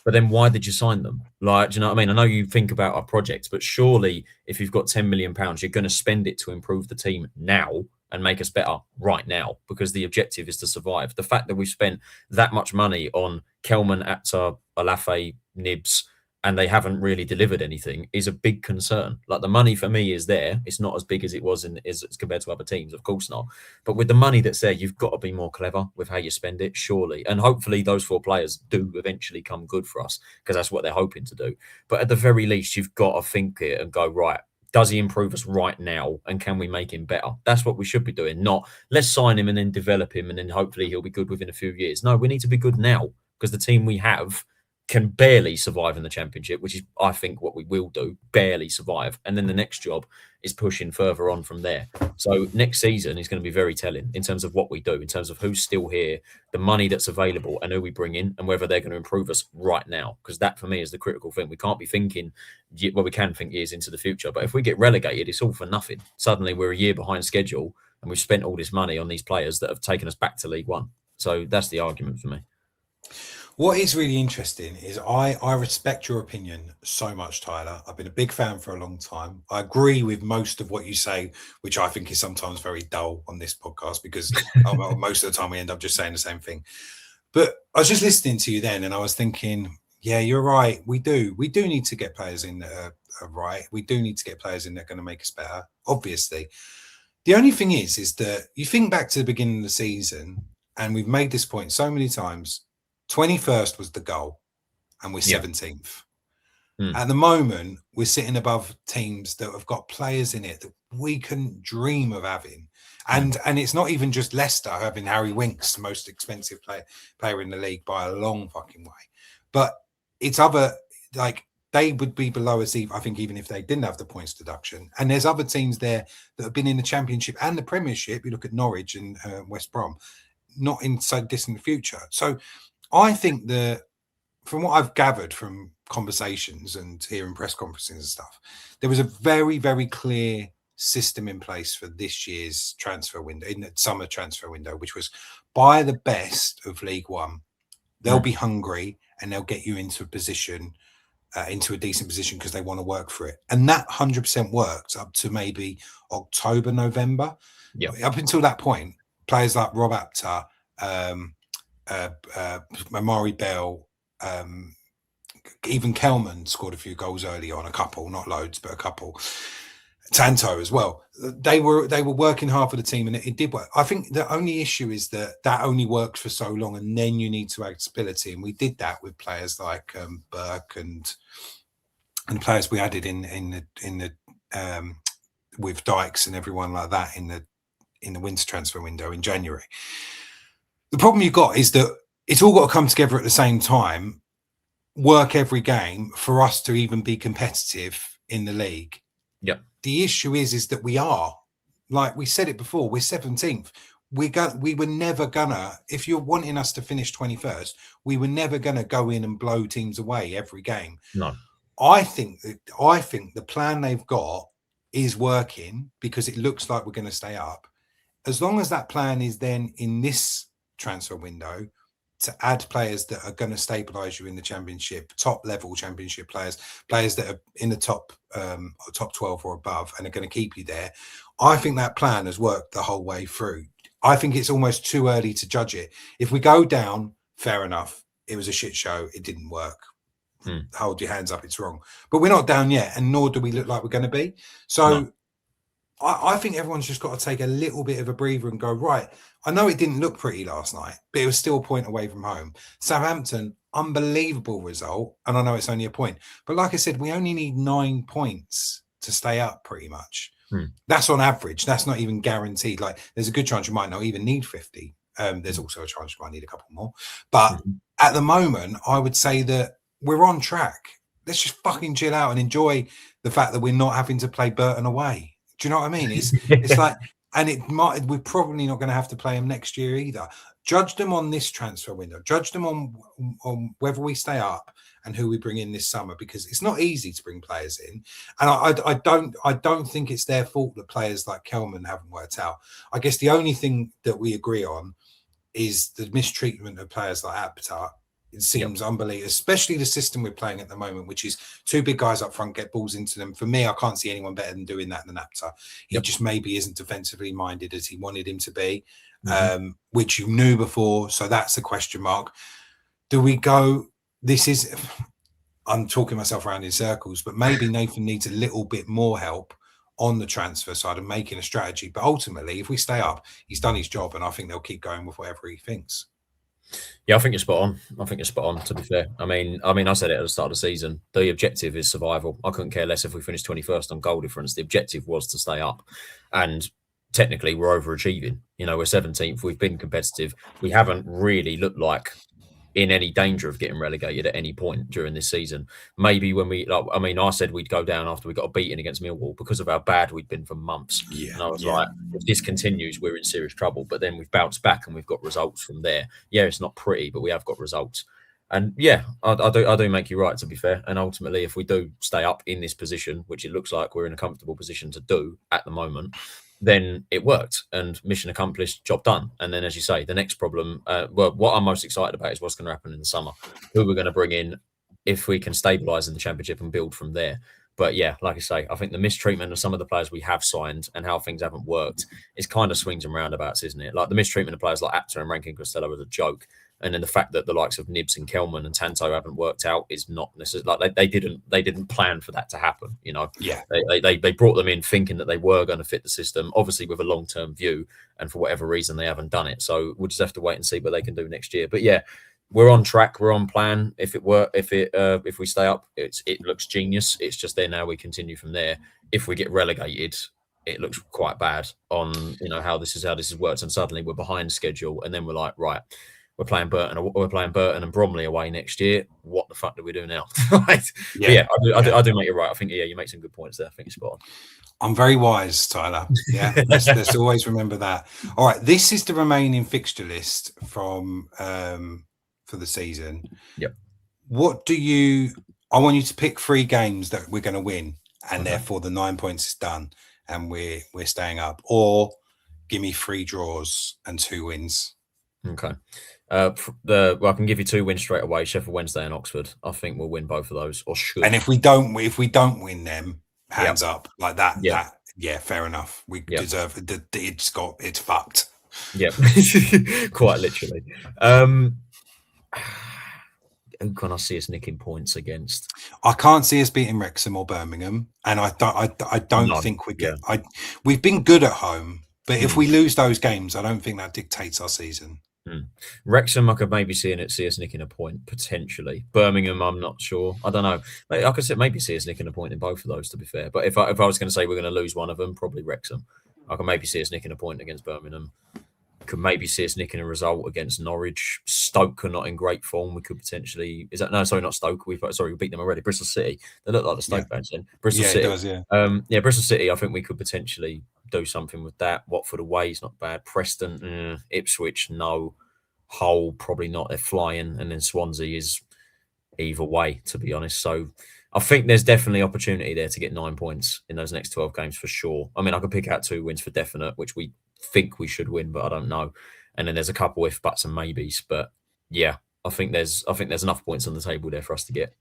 but then why did you sign them? Like, do you know what I mean? I know you think about our projects, but surely if you've got £10 million, you're going to spend it to improve the team now and make us better right now, because the objective is to survive. The fact that we've spent that much money on Kelman, Apta, Alafe, Nibbs, and they haven't really delivered anything is a big concern. Like, the money for me is there. It's not as big as it was as compared to other teams, of course not. But with the money that's there, you've got to be more clever with how you spend it, surely. And hopefully those 4 players do eventually come good for us, because that's what they're hoping to do. But at the very least, you've got to think it and go, right, does he improve us right now? And can we make him better? That's what we should be doing. Not let's sign him and then develop him and then hopefully he'll be good within a few years. No, we need to be good now, because the team we have can barely survive in the Championship, which is, I think, what we will do, barely survive. And then the next job is pushing further on from there. So next season is going to be very telling in terms of what we do, in terms of who's still here, the money that's available, and who we bring in, and whether they're going to improve us right now. Because that, for me, is the critical thing. We can't be thinking, well, we can think years into the future, but if we get relegated, it's all for nothing. Suddenly we're a year behind schedule, and we've spent all this money on these players that have taken us back to League One. So that's the argument for me. What is really interesting is I respect your opinion so much, Tyler. I've been a big fan for a long time. I agree with most of what you say, which I think is sometimes very dull on this podcast, because most of the time we end up just saying the same thing. But I was just listening to you then, and I was thinking, yeah, you're right. We do need to get players in that are right. We do need to get players in that are going to make us better, obviously. The only thing is that you think back to the beginning of the season, and we've made this point so many times, 21st was the goal, and we're 17th. At the moment, we're sitting above teams that have got players in it that we couldn't dream of having. And it's not even just Leicester having Harry Winks, the most expensive player in the league by a long fucking way. But it's other, like, they would be below us, I think, even if they didn't have the points deduction. And there's other teams there that have been in the Championship and the Premiership. You look at Norwich and West Brom, not in so distant future. So I think that, from what I've gathered from conversations and hearing press conferences and stuff, there was a very, very clear system in place for this year's transfer window, in the summer transfer window, which was buy the best of League One. They'll be hungry and they'll get you into a position, into a decent position because they want to work for it. And that 100% worked up to maybe October, November. Yeah. Up until that point, players like Rob Apter, Amari Bell, even Kelman scored a few goals early on, a couple, not loads, but a couple. Tanto as well. They were working hard for the team, and it did work. I think the only issue is that only works for so long, and then you need to add stability. And we did that with players like Burke and players we added in the with Dykes and everyone like that in the winter transfer window in January. The problem you've got is that it's all got to come together at the same time, work every game for us to even be competitive in the league. Yeah. The issue is that we are, like we said it before, we're 17th. We were never gonna, if you're wanting us to finish 21st, we were never gonna go in and blow teams away every game. No. I think the plan they've got is working because it looks like we're going to stay up. As long as that plan is then in this transfer window to add players that are going to stabilize you in the championship, top level championship players that are in the top 12 or above and are going to keep you there. I think that plan has worked the whole way through. I think it's almost too early to judge it. If we go down, fair enough. It was a shit show. It didn't work. Hold your hands up. It's wrong. But we're not down yet. And nor do we look like we're going to be. So no. I think everyone's just got to take a little bit of a breather and go, right, I know it didn't look pretty last night, but it was still a point away from home. Southampton, unbelievable result. And I know it's only a point. But like I said, we only need 9 points to stay up pretty much. That's on average. That's not even guaranteed. Like there's a good chance you might not even need 50. There's also a chance you might need a couple more. But at the moment, I would say that we're on track. Let's just fucking chill out and enjoy the fact that we're not having to play Burton away. Do you know what I mean? It's like, and we're probably not going to have to play them next year either. Judge them on this transfer window. Judge them on whether we stay up and who we bring in this summer, because it's not easy to bring players in. And I don't think it's their fault that players like Kelman haven't worked out. I guess the only thing that we agree on is the mistreatment of players like Apter. It seems unbelievable, especially the system we're playing at the moment, which is two big guys up front, get balls into them. For me, I can't see anyone better than doing that than Apter. He just maybe isn't defensively minded as he wanted him to be, which you knew before. So that's a question mark. Do we go? I'm talking myself around in circles, but maybe Nathan needs a little bit more help on the transfer side and making a strategy. But ultimately, if we stay up, he's done his job, and I think they'll keep going with whatever he thinks. Yeah, I think you're spot on. I think you're spot on, to be fair. I mean, I said it at the start of the season. The objective is survival. I couldn't care less if we finished 21st on goal difference. The objective was to stay up. And technically, we're overachieving. You know, we're 17th. We've been competitive. We haven't really looked like in any danger of getting relegated at any point during this season. Maybe when I said we'd go down after we got a beating against Millwall because of how bad we'd been for months. Yeah, and I was like, if this continues, we're in serious trouble. But then we've bounced back and we've got results from there. Yeah, it's not pretty, but we have got results. And yeah, I do make you right, to be fair. And ultimately, if we do stay up in this position, which it looks like we're in a comfortable position to do at the moment, then it worked and mission accomplished, job done. And then, as you say, the next problem, what I'm most excited about is what's going to happen in the summer, who we're going to bring in if we can stabilise in the championship and build from there. But yeah, like I say, I think the mistreatment of some of the players we have signed and how things haven't worked is kind of swings and roundabouts, isn't it? Like the mistreatment of players like Apter and Rankin Costello was a joke. And then the fact that the likes of Nibs and Kelman and Tanto haven't worked out is not necessarily like they didn't plan for that to happen. You know, they brought them in thinking that they were going to fit the system, obviously with a long-term view, and for whatever reason they haven't done it. So we'll just have to wait and see what they can do next year. But yeah, we're on track, we're on plan. If we stay up, it looks genius. It's just there now. We continue from there. If we get relegated, it looks quite bad on how this has worked, and suddenly we're behind schedule, and then we're like, right, we're playing Burton and Bromley away next year. What the fuck do we do now? Right? Yeah, I do make you right. I think you make some good points there. I think you're spot on. I'm very wise, Tyler. Yeah, let's always remember that. All right, this is the remaining fixture list from for the season. Yep. I want you to pick 3 games that we're going to win, and therefore the 9 points is done. and we're staying up, or give me 3 draws and 2 wins. Okay. Well, I can give you 2 wins straight away: Sheffield Wednesday and Oxford. I think we'll win both of those, or should. And if we don't win them, hands up like that. Yeah. Yeah, fair enough. We deserve it. It's fucked. Yeah, quite literally. Who can I see us nicking points against? I can't see us beating Wrexham or Birmingham, and I don't think we get. We've been good at home, but if we lose those games, I don't think that dictates our season. Wrexham, I could maybe see us nicking a point potentially. Birmingham, I'm not sure. I don't know. I could maybe see us nicking a point in both of those, to be fair. But if I was going to say we're going to lose one of them, probably Wrexham. I can maybe see us nicking a point against Birmingham. Could maybe see us nicking a result against Norwich. Stoke are not in great form. We could potentially. Not Stoke. We beat them already. Bristol City. They look like the Stoke fans then. Bristol City. It does, Bristol City. I think we could potentially do something with that. Watford away is not bad. Preston, Ipswich, no. Hull, probably not. They're flying, and then Swansea is either way, to be honest. So I think there's definitely opportunity there to get 9 points in those next 12 games for sure. I mean, I could pick out 2 wins for definite, which we think we should win, but I don't know. And then there's a couple if buts and maybes. But yeah, I think there's enough points on the table there for us to get.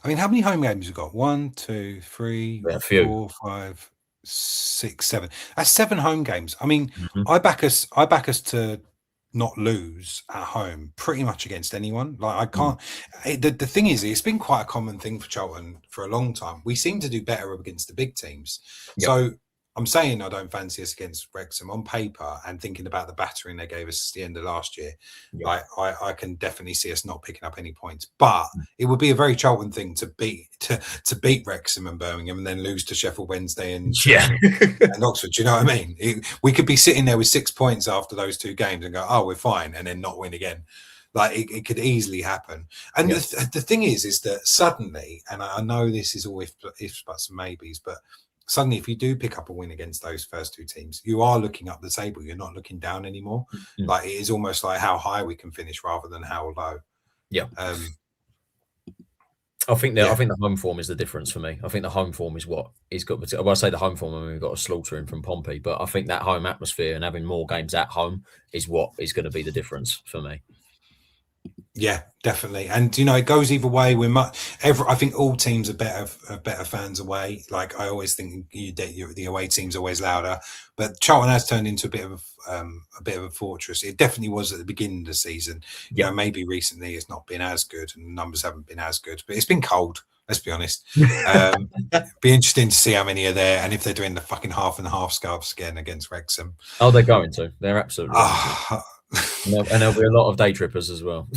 I mean, how many home games have we got? 1, 2, 3, 4, 5, 6, 7. That's 7 home games. I mean, I back us to not lose at home pretty much against anyone. Like I can't. The thing is, it's been quite a common thing for Charlton for a long time. We seem to do better against the big teams. So I'm saying I don't fancy us against Wrexham on paper, and thinking about the battering they gave us at the end of last year. Like I can definitely see us not picking up any points. But it would be a very Charlton thing to beat Wrexham and Birmingham and then lose to Sheffield Wednesday and Oxford. Do you know what I mean? We could be sitting there with 6 points after those 2 games and go, oh, we're fine, and then not win again. Like it could easily happen. And the thing is that suddenly, and I know this is all ifs, buts and maybes, but suddenly if you do pick up a win against those first 2 teams, you are looking up the table. You're not looking down anymore. Like it is almost like how high we can finish rather than how low. I think the home form is the difference for me. I think the home form is what is good. I say the home form, I mean, we've got a slaughter in from Pompey, but I think that home atmosphere and having more games at home is what is going to be the difference for me. Yeah, definitely. And it goes either way. I think all teams are better fans away. Like I always think the away team's always louder, but Charlton has turned into a bit of a fortress. It definitely was at the beginning of the season. Maybe recently it's not been as good and the numbers haven't been as good, but it's been cold. Let's be honest. Be interesting to see how many are there and if they're doing the fucking half and half scarves again against Wrexham. Oh, they're going to. They're absolutely. And there'll be a lot of day trippers as well.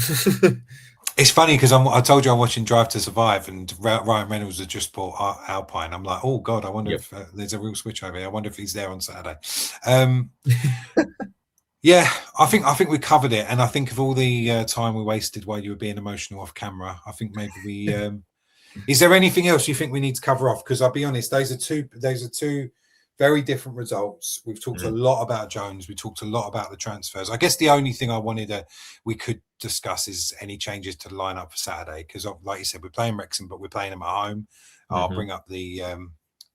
It's funny because I told you I'm watching Drive to Survive, and Ryan Reynolds has just bought Alpine. I'm like, oh god, I wonder if there's a real switch over here. I wonder if he's there on Saturday. Yeah, I think we covered it, and I think of all the time we wasted while you were being emotional off camera. I think maybe we. Is there anything else you think we need to cover off? Because I'll be honest, those are two very different results. We've talked a lot about Jones. We talked a lot about the transfers. I guess the only thing we could discuss is any changes to the lineup for Saturday. Because, like you said, we're playing Wrexham, but we're playing them at home. I'll bring up the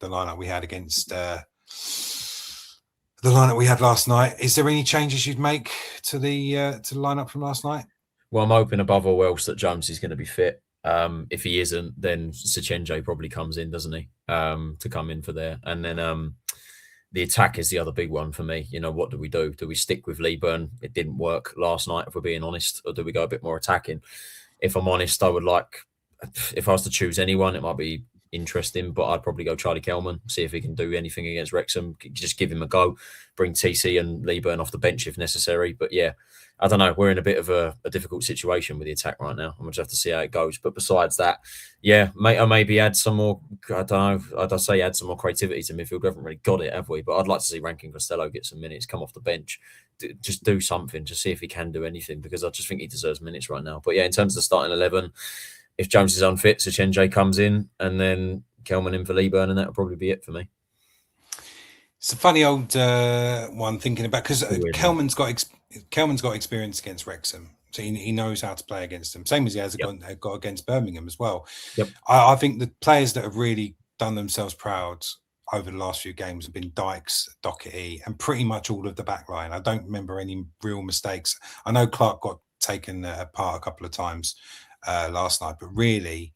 lineup we had against the lineup we had last night. Is there any changes you'd make to the lineup from last night? Well, I'm hoping above all else that Jones is going to be fit. If he isn't, then Sichenje probably comes in, doesn't he? To come in for there, and then the attack is the other big one for me. What do we do? Do we stick with Leeburn? It didn't work last night, if we're being honest, or do we go a bit more attacking? If I'm honest, I would like, if I was to choose anyone, it might be interesting, but I'd probably go Charlie Kelman, see if he can do anything against Wrexham. Just give him a go. Bring TC and Leeburn off the bench if necessary. But yeah, I don't know. We're in a bit of a difficult situation with the attack right now. I'm going to have to see how it goes. But besides that, yeah, maybe add some more, I don't know, I'd say add some more creativity to midfield. We haven't really got it, have we? But I'd like to see Rankin Costello get some minutes, come off the bench, just do something to see if he can do anything, because I just think he deserves minutes right now. But yeah, in terms of the starting 11, if Jones is unfit, Sichenje comes in, and then Kelman in for Leeburn, and that'll probably be it for me. It's a funny old one thinking about, because Kelman's got experience against Wrexham, so he knows how to play against them. Same as he has got against Birmingham as well. I think the players that have really done themselves proud over the last few games have been Dykes, Doherty, and pretty much all of the back line. I don't remember any real mistakes. I know Clark got taken apart a couple of times last night, but really,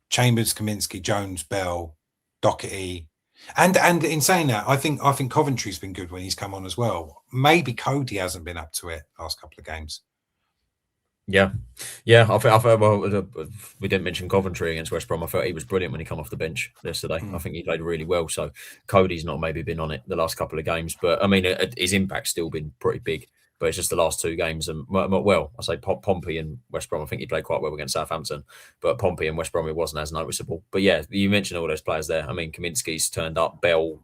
Chambers, Kaminsky, Jones, Bell, Doherty, and in saying that, I think Coventry's been good when he's come on as well. Maybe Cody hasn't been up to it last couple of games. Yeah. I thought well, we didn't mention Coventry against West Brom. I thought he was brilliant when he came off the bench yesterday. I think he played really well. So Cody's not maybe been on it the last couple of games, but I mean, his impact's still been pretty big. But it's just the last 2 games, and well, I say Pompey and West Brom. I think he played quite well against Southampton, but Pompey and West Brom it wasn't as noticeable. But yeah, you mentioned all those players there. I mean, Kaminsky's turned up, Bell,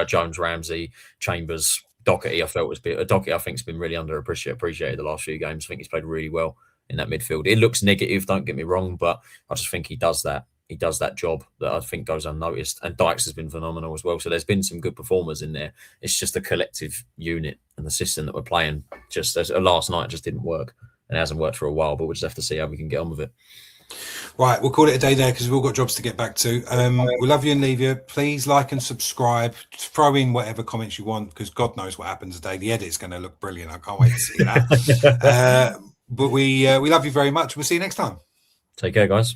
Jones, Ramsey, Chambers. Doherty, I felt was Doherty. I think has been really appreciated the last few games. I think he's played really well in that midfield. It looks negative, don't get me wrong, but I just think he does that. He does that job that I think goes unnoticed. And Dykes has been phenomenal as well. So there's been some good performers in there. It's just a collective unit and the system that we're playing. Just as last night just didn't work, and it hasn't worked for a while. But we'll just have to see how we can get on with it. Right, we'll call it a day there because we've all got jobs to get back to. We love you and leave you. Please like and subscribe. Throw in whatever comments you want because God knows what happens today. The edit's going to look brilliant. I can't wait to see that. But we love you very much. We'll see you next time. Take care, guys.